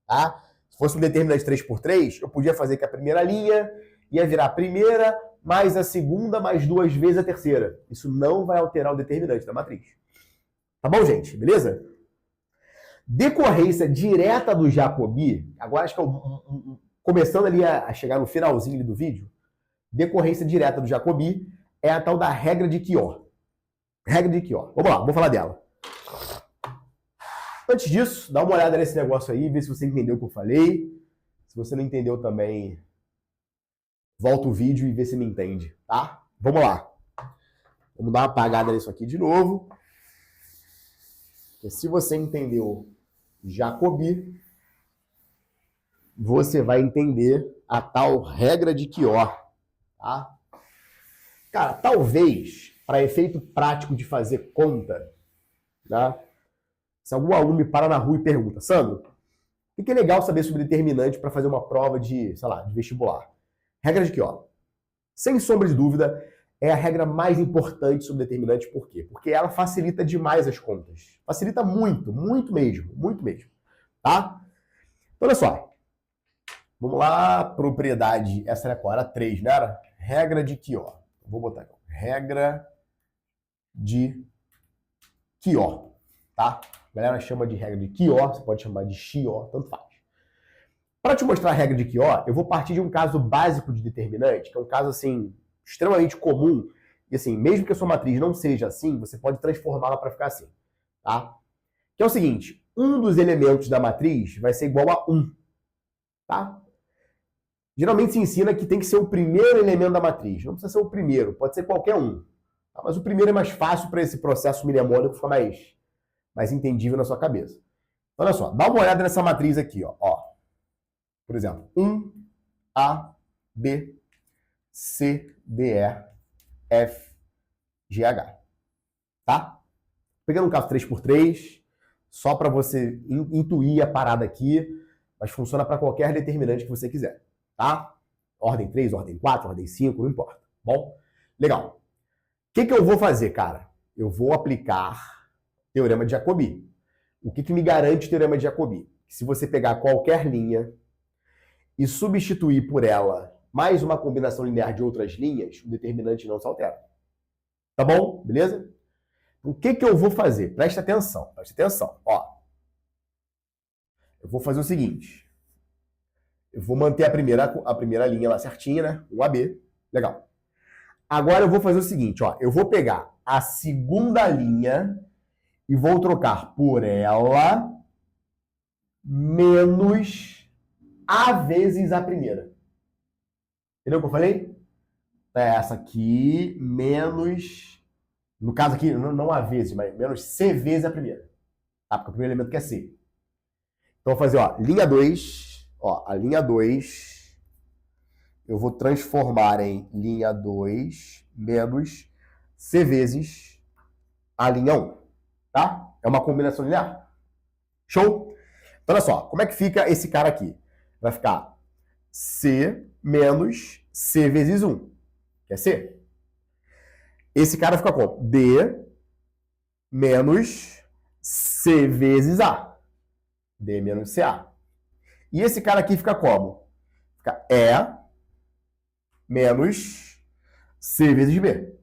tá? Se fosse um determinante 3x3, eu podia fazer que a primeira linha ia virar a primeira, mais a segunda, mais duas vezes a terceira. Isso não vai alterar o determinante da matriz. Tá bom, gente? Beleza? Decorrência direta do Jacobi, agora acho que começando ali a chegar no finalzinho ali do vídeo, decorrência direta do Jacobi é a tal da regra de Chior. Regra de Chior. Vamos lá, vamos falar dela. Antes disso, dá uma olhada nesse negócio aí, vê se você entendeu o que eu falei. Se você não entendeu também, volta o vídeo e vê se me entende, tá? Vamos lá. Vamos dar uma apagada nisso aqui de novo. Porque se você entendeu Jacobi, você vai entender a tal regra de Chior, tá? Cara, talvez, para efeito prático de fazer conta, tá? Se algum aluno me para na rua e pergunta, Sandro, o que é legal saber sobre determinante para fazer uma prova de, sei lá, de vestibular? Regra de Chior. Sem sombra de dúvida, é a regra mais importante sobre determinante. Por quê? Porque ela facilita demais as contas. Facilita muito, muito mesmo, tá? Então, olha só. Vamos lá, propriedade, essa era qual? Era 3, não era? Regra de Chior. Vou botar aqui. Regra de Chior, tá? A galera chama de regra de Chior, você pode chamar de Chior, tanto faz. Para te mostrar a regra de Chior, eu vou partir de um caso básico de determinante, que é um caso, assim, extremamente comum, e assim, mesmo que a sua matriz não seja assim, você pode transformá-la para ficar assim, tá? Que é o seguinte, um dos elementos da matriz vai ser igual a 1, tá? Geralmente se ensina que tem que ser o primeiro elemento da matriz, não precisa ser o primeiro, pode ser qualquer um, tá? Mas o primeiro é mais fácil para esse processo mnemônico ficar mais entendível na sua cabeça. Então, olha só, dá uma olhada nessa matriz aqui, ó. Por exemplo, 1, A, B, C, D, E, F, G, H. Tá? Pegando um caso 3x3, só para você intuir a parada aqui, mas funciona para qualquer determinante que você quiser. Tá? Ordem 3, ordem 4, ordem 5, não importa. Bom? Legal. O que eu vou fazer, cara? Eu vou aplicar Teorema de Jacobi. O que me garante o Teorema de Jacobi? Que se você pegar qualquer linha e substituir por ela mais uma combinação linear de outras linhas, o determinante não se altera. Tá bom? Beleza? O que eu vou fazer? Presta atenção. Ó. Eu vou fazer o seguinte. Eu vou manter a primeira linha lá certinha, né? O AB. Legal. Agora eu vou fazer o seguinte, ó. Eu vou pegar a segunda linha e vou trocar por ela menos A vezes a primeira. Entendeu o que eu falei? É essa aqui menos... No caso aqui, não A vezes, mas menos C vezes a primeira. Tá? Porque o primeiro elemento que é C. Então, eu vou fazer, ó, linha 2. Ó, a linha 2 eu vou transformar em linha 2 menos C vezes a linha 1. Tá? É uma combinação linear. Show? Então, olha só. Como é que fica esse cara aqui? Vai ficar C menos C vezes 1, que é C. Esse cara fica como? D menos C vezes A. D menos CA. E esse cara aqui fica como? Fica E menos C vezes B.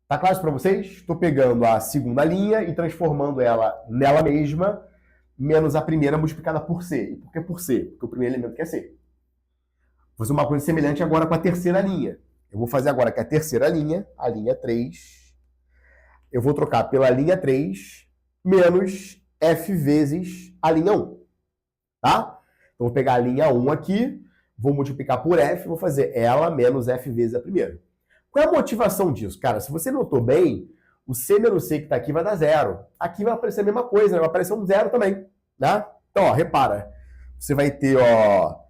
Tá claro isso para vocês? Estou pegando a segunda linha e transformando ela nela mesma, menos a primeira multiplicada por C. E por que por C? Porque o primeiro elemento que é C. Vou fazer uma coisa semelhante agora com a terceira linha. Eu vou fazer agora que a terceira linha, a linha 3, eu vou trocar pela linha 3 menos F vezes a linha 1. Tá? Então, Então, vou pegar a linha 1 aqui, vou multiplicar por F, vou fazer ela menos F vezes a primeira. Qual é a motivação disso? Cara, se você notou bem, o C menos C que está aqui vai dar zero. Aqui vai aparecer a mesma coisa, vai aparecer um zero também. Né? Então, ó, repara. Você vai ter, ó,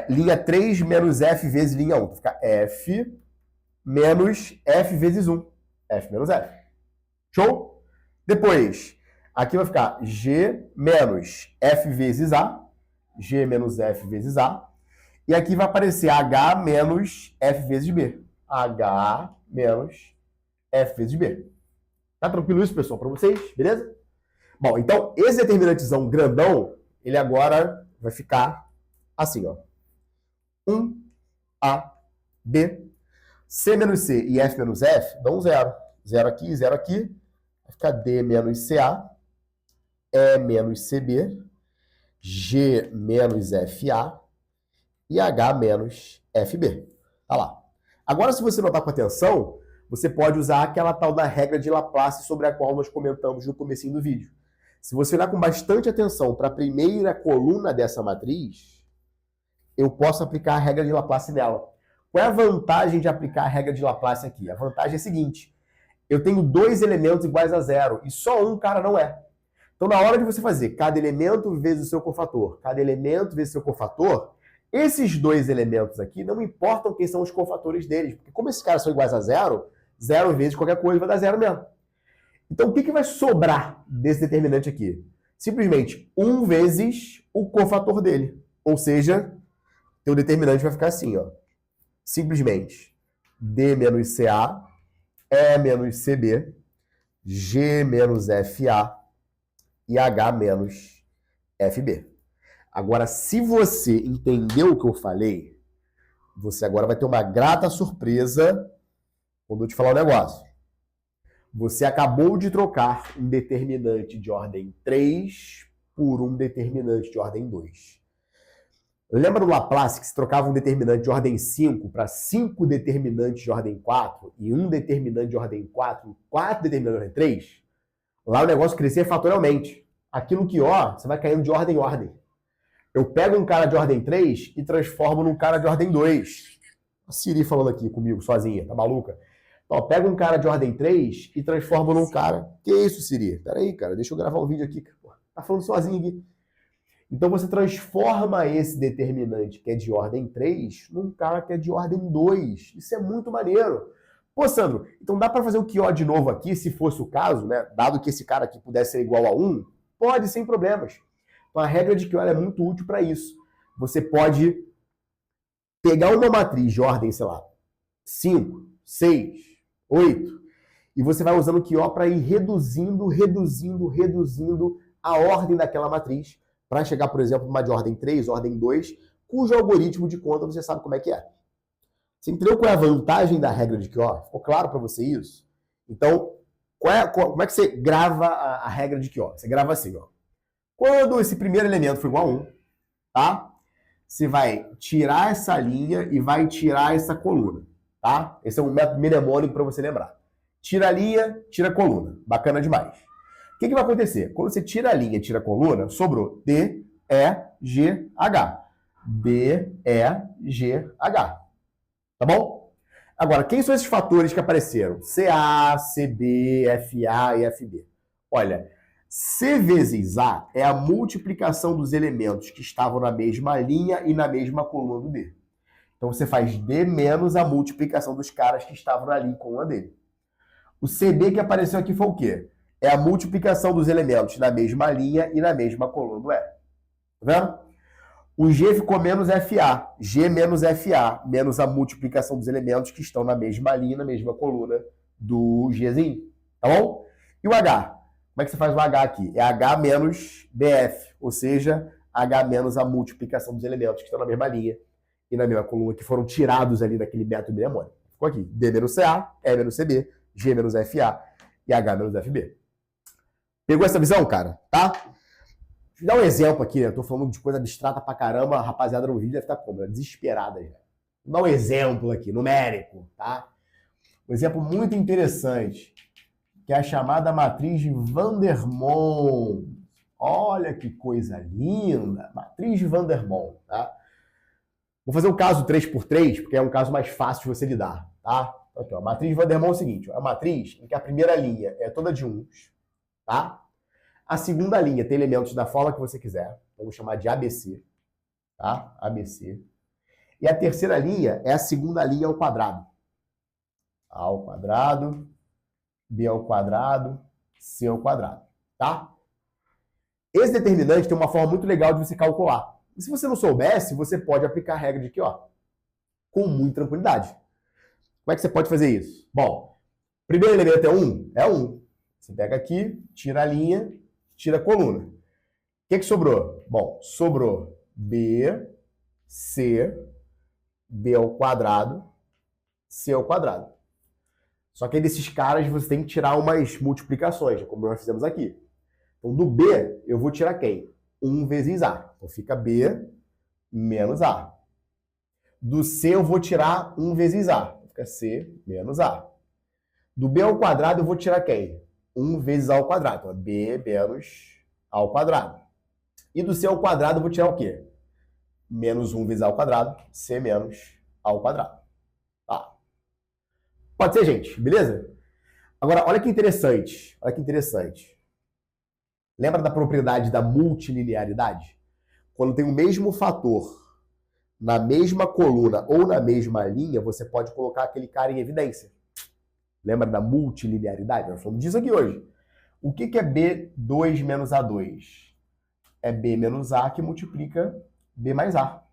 linha 3 menos F vezes linha 1. Vai ficar F menos F vezes 1. F menos F. Show? Depois, aqui vai ficar G menos F vezes A. G menos F vezes A. E aqui vai aparecer H menos F vezes B. H menos F vezes B. Tá tranquilo isso, pessoal, para vocês? Beleza? Bom, então, esse determinantezão grandão, ele agora vai ficar assim, ó. 1A, B. C menos C e F menos F dão zero. Zero aqui, zero aqui. Vai ficar D menos CA, E menos CB, G menos FA e H menos FB. Tá lá. Agora, se você notar com atenção, você pode usar aquela tal da regra de Laplace sobre a qual nós comentamos no comecinho do vídeo. Se você olhar com bastante atenção para a primeira coluna dessa matriz, eu posso aplicar a regra de Laplace nela. Qual é a vantagem de aplicar a regra de Laplace aqui? A vantagem é a seguinte: eu tenho dois elementos iguais a zero e só um cara não é. Então, na hora de você fazer cada elemento vezes o seu cofator, cada elemento vezes o seu cofator, esses dois elementos aqui não importam quem são os cofatores deles, porque como esses caras são iguais a zero, zero vezes qualquer coisa vai dar zero mesmo. Então, o que vai sobrar desse determinante aqui? Simplesmente 1 vezes o cofator dele. Ou seja, o determinante vai ficar assim, ó. Simplesmente D menos CA, E menos CB, G menos FA e H menos FB. Agora, se você entendeu o que eu falei, você agora vai ter uma grata surpresa quando eu te falar o negócio. Você acabou de trocar um determinante de ordem 3 por um determinante de ordem 2. Lembra do Laplace que se trocava um determinante de ordem 5 para 5 determinantes de ordem 4 e um determinante de ordem 4 e 4 determinantes de ordem 3? Lá o negócio crescia fatorialmente. Aquilo que, ó, você vai caindo de ordem em ordem. Eu pego um cara de ordem 3 e transformo num cara de ordem 2. A Siri falando aqui comigo, sozinha, tá maluca? Então, pega um cara de ordem 3 e transforma num cara... Que isso, Siri? Peraí, cara, deixa eu gravar um vídeo aqui. Tá falando sozinho aqui. Então, você transforma esse determinante que é de ordem 3 num cara que é de ordem 2. Isso é muito maneiro. Pô, Sandro, então dá para fazer o QO de novo aqui, se fosse o caso, né? Dado que esse cara aqui pudesse ser igual a 1, pode, sem problemas. Então, a regra de QO é muito útil para isso. Você pode pegar uma matriz de ordem, sei lá, 5, 6, 8, e você vai usando o QO para ir reduzindo a ordem daquela matriz, para chegar, por exemplo, numa de ordem 3, ordem 2, cujo algoritmo de conta você sabe como é que é. Você entendeu qual é a vantagem da regra de QO? Ficou claro para você isso? Então, como é que você grava a regra de QO? Você grava assim, ó. Quando esse primeiro elemento for igual a 1, tá? Você vai tirar essa linha e vai tirar essa coluna, tá? Esse é um método mnemônico para você lembrar. Tira a linha, tira a coluna. Bacana demais. O que vai acontecer? Quando você tira a linha e tira a coluna, sobrou D, E, G, H. D, E, G, H. Tá bom? Agora, quem são esses fatores que apareceram? CA, CB, FA e FB. Olha, C vezes A é a multiplicação dos elementos que estavam na mesma linha e na mesma coluna do D. Então, você faz D menos a multiplicação dos caras que estavam na linha e coluna dele. O CB que apareceu aqui foi o quê? É a multiplicação dos elementos na mesma linha e na mesma coluna do E. Tá vendo? O G ficou menos FA. G menos FA, menos a multiplicação dos elementos que estão na mesma linha, na mesma coluna do Gzinho. Tá bom? E o H? Como é que você faz o H aqui? É H menos BF, ou seja, H menos a multiplicação dos elementos que estão na mesma linha e na mesma coluna, que foram tirados ali daquele método mnemônico. Ficou aqui. D menos CA, E menos CB, G menos FA e H menos FB. Pegou essa visão, cara? Tá? Deixa eu dar um exemplo aqui, né? Eu tô falando de coisa abstrata pra caramba, a rapaziada no vídeo deve estar como? Desesperada já. Vou dar um exemplo aqui, numérico, tá? Um exemplo muito interessante, que é a chamada matriz de Vandermonde. Olha que coisa linda! Matriz de Van der Waals, tá? Vou fazer o caso 3x3, porque é um caso mais fácil de você lidar, tá? Aqui, ó, a matriz de Van der Waals é o seguinte, ó, é uma matriz em que a primeira linha é toda de uns, tá? A segunda linha tem elementos da forma que você quiser, vamos chamar de ABC, tá? ABC. E a terceira linha é a segunda linha ao quadrado. A ao quadrado, B ao quadrado, C ao quadrado, tá? Esse determinante tem uma forma muito legal de você calcular. E se você não soubesse, você pode aplicar a regra de aqui, ó, com muita tranquilidade. Como é que você pode fazer isso? Bom, primeiro elemento é 1? É 1. Você pega aqui, tira a linha, tira a coluna. O que sobrou? Bom, sobrou B, C, B ao quadrado, C ao quadrado. Só que aí desses caras você tem que tirar umas multiplicações, como nós fizemos aqui. Então, do B, eu vou tirar quem? 1 vezes A. Então, fica B menos A. Do C, eu vou tirar 1 vezes A. Fica C menos A. Do B ao quadrado, eu vou tirar quem? 1 vezes A ao quadrado. Então, B menos A ao quadrado. E do C ao quadrado, eu vou tirar o quê? Menos 1 vezes A ao quadrado. C menos A ao quadrado. Tá. Pode ser, gente? Beleza? Agora, olha que interessante. Olha que interessante. Lembra da propriedade da multilinearidade? Quando tem o mesmo fator na mesma coluna ou na mesma linha, você pode colocar aquele cara em evidência. Lembra da multilinearidade? Nós falamos disso aqui hoje. O que é B2 menos A2? É B menos A que multiplica B mais A.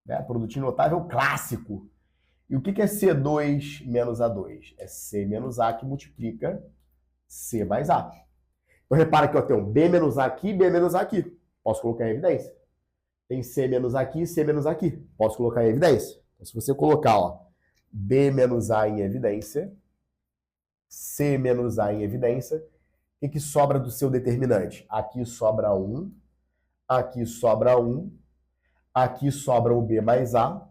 Né? Produtinho notável clássico. E o que é C2 menos A2? É C menos A que multiplica C mais A. Então, repara que eu tenho B menos A aqui e B menos A aqui. Posso colocar em evidência. Tem C menos A aqui e C menos A aqui. Posso colocar em evidência. Então, se você colocar ó, B menos A em evidência, C menos A em evidência, o que sobra do seu determinante? Aqui sobra 1, aqui sobra 1, aqui sobra o B mais A,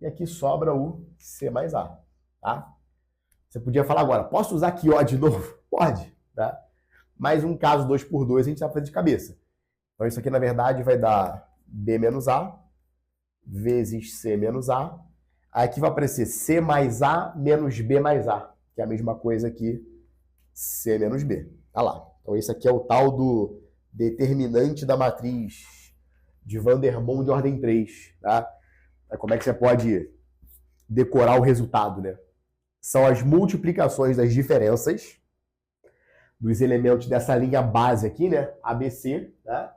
e aqui sobra o C mais A. Tá? Você podia falar agora, posso usar aqui ó de novo? Pode. Tá? Mais um caso 2x2 a gente vai fazer de cabeça. Então isso aqui na verdade vai dar B menos A vezes C menos A. Aqui vai aparecer C mais A menos B mais A, que é a mesma coisa que C menos B. Tá lá. Então esse aqui é o tal do determinante da matriz de Van der Waals de ordem 3. Tá? Como é que você pode decorar o resultado, né? São as multiplicações das diferenças dos elementos dessa linha base aqui, né? ABC, né?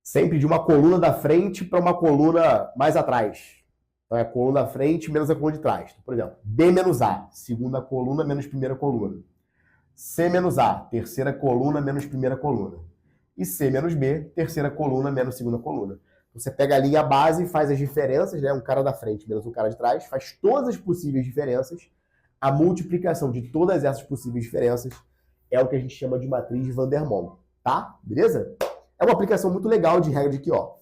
Sempre de uma coluna da frente para uma coluna mais atrás. Então é a coluna da frente menos a coluna de trás. Então, por exemplo, B menos A, segunda coluna menos primeira coluna. C menos A, terceira coluna menos primeira coluna. E C menos B, terceira coluna menos segunda coluna. Você pega a linha base e faz as diferenças, né? Um cara da frente menos um cara de trás, faz todas as possíveis diferenças. A multiplicação de todas essas possíveis diferenças é o que a gente chama de matriz de Van der Waals, tá? Beleza? É uma aplicação muito legal de regra de aqui, ó.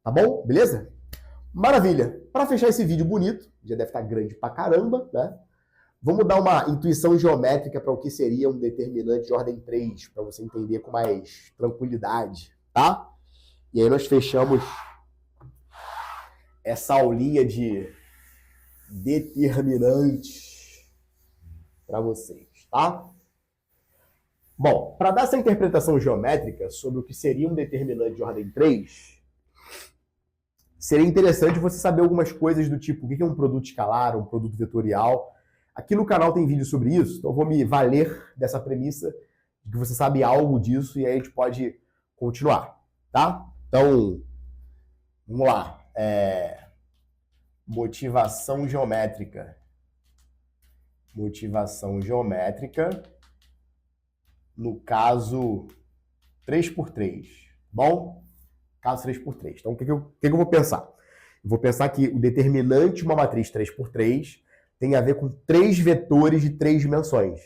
Tá bom? Beleza? Maravilha! Para fechar esse vídeo bonito, já deve estar grande pra caramba, né? Vamos dar uma intuição geométrica para o que seria um determinante de ordem 3, para você entender com mais tranquilidade, tá? E aí nós fechamos essa aulinha de determinantes para vocês, tá? Bom, para dar essa interpretação geométrica sobre o que seria um determinante de ordem 3, seria interessante você saber algumas coisas do tipo o que é um produto escalar, um produto vetorial. Aqui no canal tem vídeo sobre isso, então eu vou me valer dessa premissa de que você sabe algo disso e aí a gente pode continuar, tá? Então, vamos lá. Motivação geométrica. Motivação geométrica no caso 3x3. Bom? Caso 3x3. Então, o que eu vou pensar? Eu vou pensar que o determinante de uma matriz 3x3 tem a ver com 3 vetores de 3 dimensões.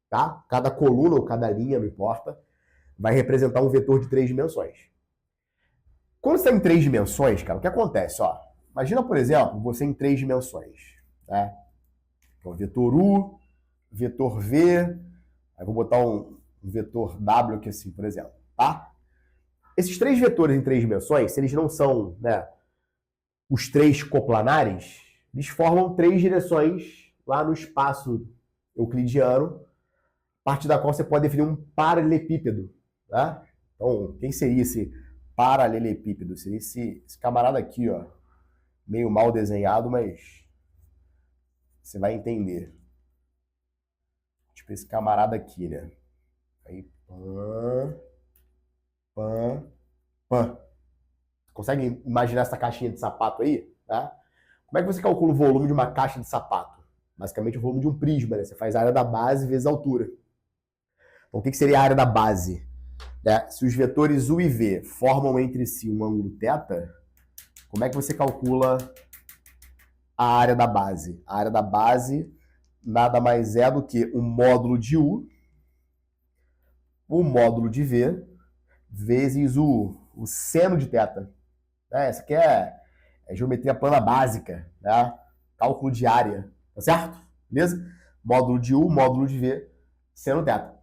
Tá? Cada coluna ou cada linha, não importa, vai representar um vetor de 3 dimensões. Quando você está em 3 dimensões, cara, o que acontece? Ó, imagina, por exemplo, você em 3 dimensões. Né? Então, vetor U, vetor V, aí vou botar um um vetor W aqui assim, por exemplo, tá? Esses três vetores em três dimensões, se eles não são, né, os três coplanares, eles formam três direções lá no espaço euclidiano, a partir da qual você pode definir um paralelepípedo, tá? Então, quem seria esse paralelepípedo? Seria esse camarada aqui, ó, meio mal desenhado, mas você vai entender. Tipo esse camarada aqui, né? Aí, pã. Consegue imaginar essa caixinha de sapato aí? Tá? Como é que você calcula o volume de uma caixa de sapato? Basicamente o volume de um prisma, né? Você faz a área da base vezes a altura. Então, o que seria a área da base? Né? Se os vetores U e V formam entre si um ângulo θ, como é que você calcula a área da base? A área da base nada mais é do que o módulo de U, o módulo de V, vezes o seno de θ. Essa aqui é geometria plana básica, né? Cálculo de área, tá certo? Beleza? Módulo de U, módulo de V, seno θ.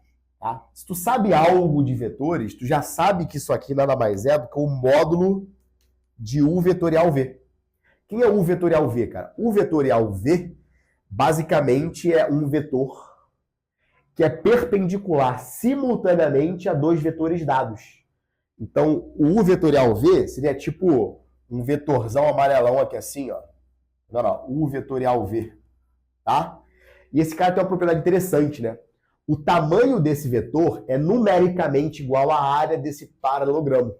Tá? Se tu sabe algo de vetores, tu já sabe que isso aqui nada mais é do que o módulo de U vetorial V. Quem é U vetorial V, cara? U vetorial V, basicamente, é um vetor que é perpendicular simultaneamente a dois vetores dados. Então, o U vetorial V seria tipo um vetorzão amarelão aqui assim, ó. Não, U vetorial V, tá? E esse cara tem uma propriedade interessante, né? O tamanho desse vetor é numericamente igual à área desse paralelogramo.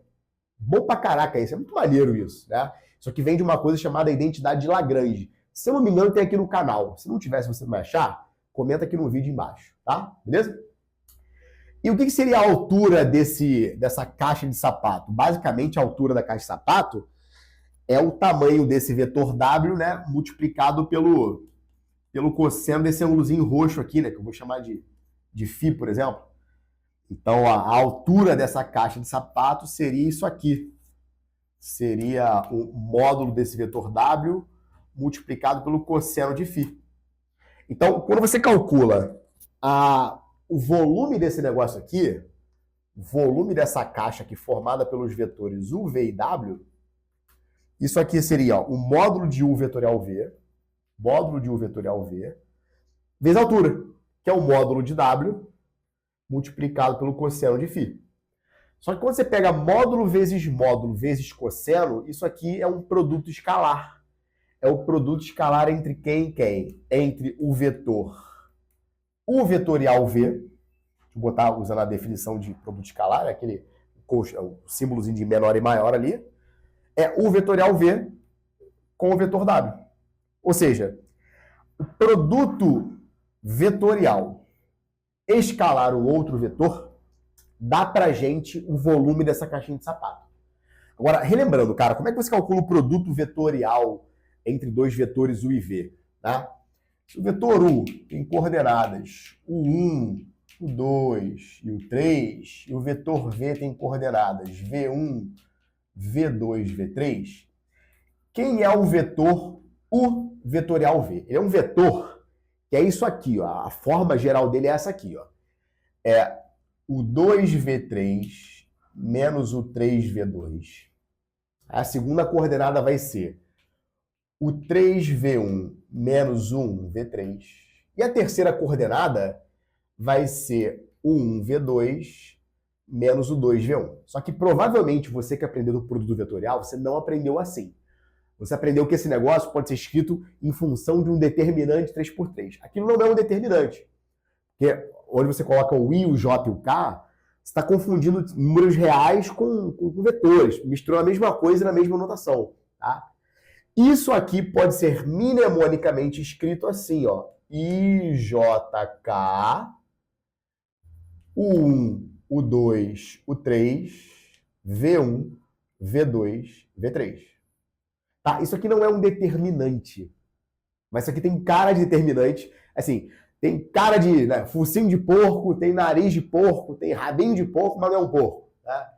Bom pra caraca isso, é muito maneiro isso, né? Isso aqui vem de uma coisa chamada identidade de Lagrange. Se eu não me engano, tem aqui no canal. Se não tiver, se você não achar, comenta aqui no vídeo embaixo, tá? Beleza? E o que seria a altura dessa caixa de sapato? Basicamente, a altura da caixa de sapato é o tamanho desse vetor W, né, multiplicado pelo cosseno desse ângulozinho roxo aqui, né, que eu vou chamar de φ, por exemplo. Então, a altura dessa caixa de sapato seria isso aqui. Seria o módulo desse vetor W multiplicado pelo cosseno de φ. Então, quando você calcula o volume desse negócio aqui, o volume dessa caixa aqui formada pelos vetores U, V e W, isso aqui seria ó, o módulo de U vetorial V, vezes a altura, que é o módulo de W multiplicado pelo cosseno de φ. Só que quando você pega módulo vezes cosseno, isso aqui é um produto escalar. É o produto escalar entre quem e quem? Entre o vetor U vetorial V, deixa eu botar usando a definição de produto escalar, aquele o símbolozinho de menor e maior ali, é U vetorial V com o vetor W. Ou seja, o produto vetorial escalar o outro vetor dá pra gente o volume dessa caixinha de sapato. Agora, relembrando, cara, como é que você calcula o produto vetorial entre dois vetores U e V? Tá? O vetor U tem coordenadas U1, U2 e U3, e o vetor V tem coordenadas V1, V2, V3. Quem é o vetor U vetorial V? Ele é um vetor que é isso aqui, ó. A forma geral dele é essa aqui, ó. É o 2V3 menos o 3V2. A segunda coordenada vai ser o 3V1 menos o 1V3. E a terceira coordenada vai ser o 1V2 menos o 2V1. Só que provavelmente você que aprendeu do produto vetorial, você não aprendeu assim. Você aprendeu que esse negócio pode ser escrito em função de um determinante 3x3. Aquilo não é um determinante. Porque onde você coloca o I, o J e o K, você está confundindo números reais com vetores. Misturou a mesma coisa na mesma notação. Tá? Isso aqui pode ser mnemonicamente escrito assim, ó. IJK, o 1, o 2, o 3, V1, V2, V3. Tá? Isso aqui não é um determinante. Mas isso aqui tem cara de determinante. Assim, tem cara de focinho de porco, tem nariz de porco, tem rabinho de porco, mas não é um porco. Tá?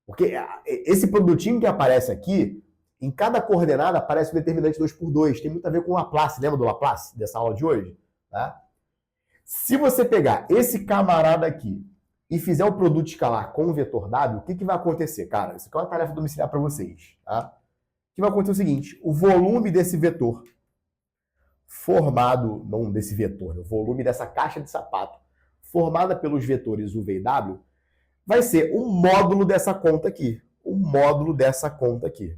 Porque esse produtinho que aparece aqui, em cada coordenada aparece um determinante 2x2. Tem muito a ver com o Laplace. Lembra do Laplace, dessa aula de hoje? Tá? Se você pegar esse camarada aqui e fizer um produto escalar com o vetor W, o que vai acontecer? Cara, isso aqui é uma tarefa domiciliar para vocês. Tá? O que vai acontecer é o seguinte, o volume desse vetor formado, não desse vetor, né, o volume dessa caixa de sapato formada pelos vetores UV e W, vai ser um módulo dessa conta aqui. Um módulo dessa conta aqui.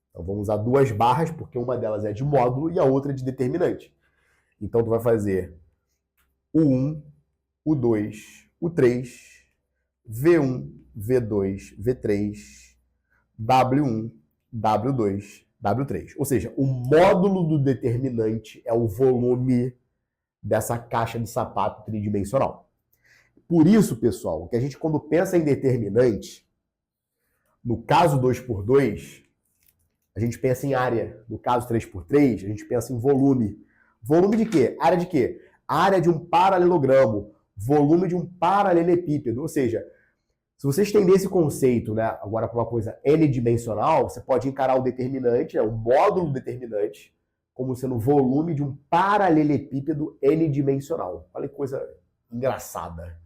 Então vamos usar duas barras, porque uma delas é de módulo e a outra é de determinante. Então tu vai fazer o 1, o 2, o 3, V1, V2, V3, W1, W2, W3. Ou seja, o módulo do determinante é o volume dessa caixa de sapato tridimensional. Por isso, pessoal, que a gente quando pensa em determinante, no caso 2x2, a gente pensa em área. No caso 3x3, a gente pensa em volume. Volume de quê? Área de quê? Área de um paralelogramo. Volume de um paralelepípedo. Ou seja, se você estender esse conceito, né, agora para uma coisa n-dimensional, você pode encarar o determinante, o módulo determinante, como sendo o volume de um paralelepípedo n-dimensional. Olha que coisa engraçada.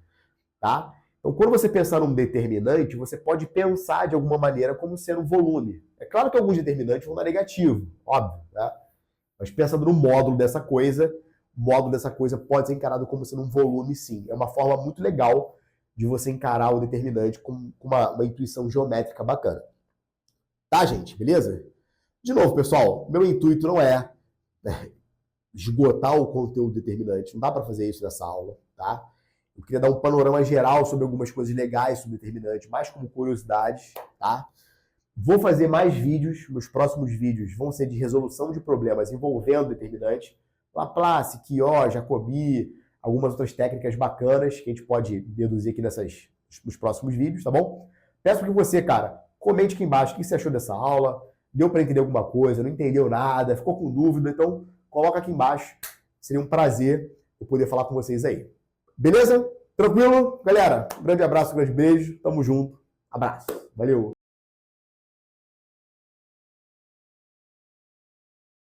Tá? Então, quando você pensar num determinante, você pode pensar de alguma maneira como sendo um volume. É claro que alguns determinantes vão dar negativo, óbvio. Né? Mas pensando no módulo dessa coisa, o módulo dessa coisa pode ser encarado como sendo um volume, sim. É uma forma muito legal de você encarar o determinante com uma intuição geométrica bacana. Tá, gente? Beleza? De novo, pessoal, meu intuito não é esgotar o conteúdo determinante. Não dá para fazer isso nessa aula, tá? Eu queria dar um panorama geral sobre algumas coisas legais sobre determinante, mais como curiosidades, tá? Vou fazer mais vídeos, meus próximos vídeos vão ser de resolução de problemas envolvendo determinante. Laplace, Quiot, Jacobi, algumas outras técnicas bacanas que a gente pode deduzir aqui nos próximos vídeos, tá bom? Peço que você, cara, comente aqui embaixo o que você achou dessa aula, deu para entender alguma coisa, não entendeu nada, ficou com dúvida, então coloca aqui embaixo. Seria um prazer eu poder falar com vocês aí. Beleza? Tranquilo? Galera, um grande abraço, um grande beijo, tamo junto, abraço, valeu!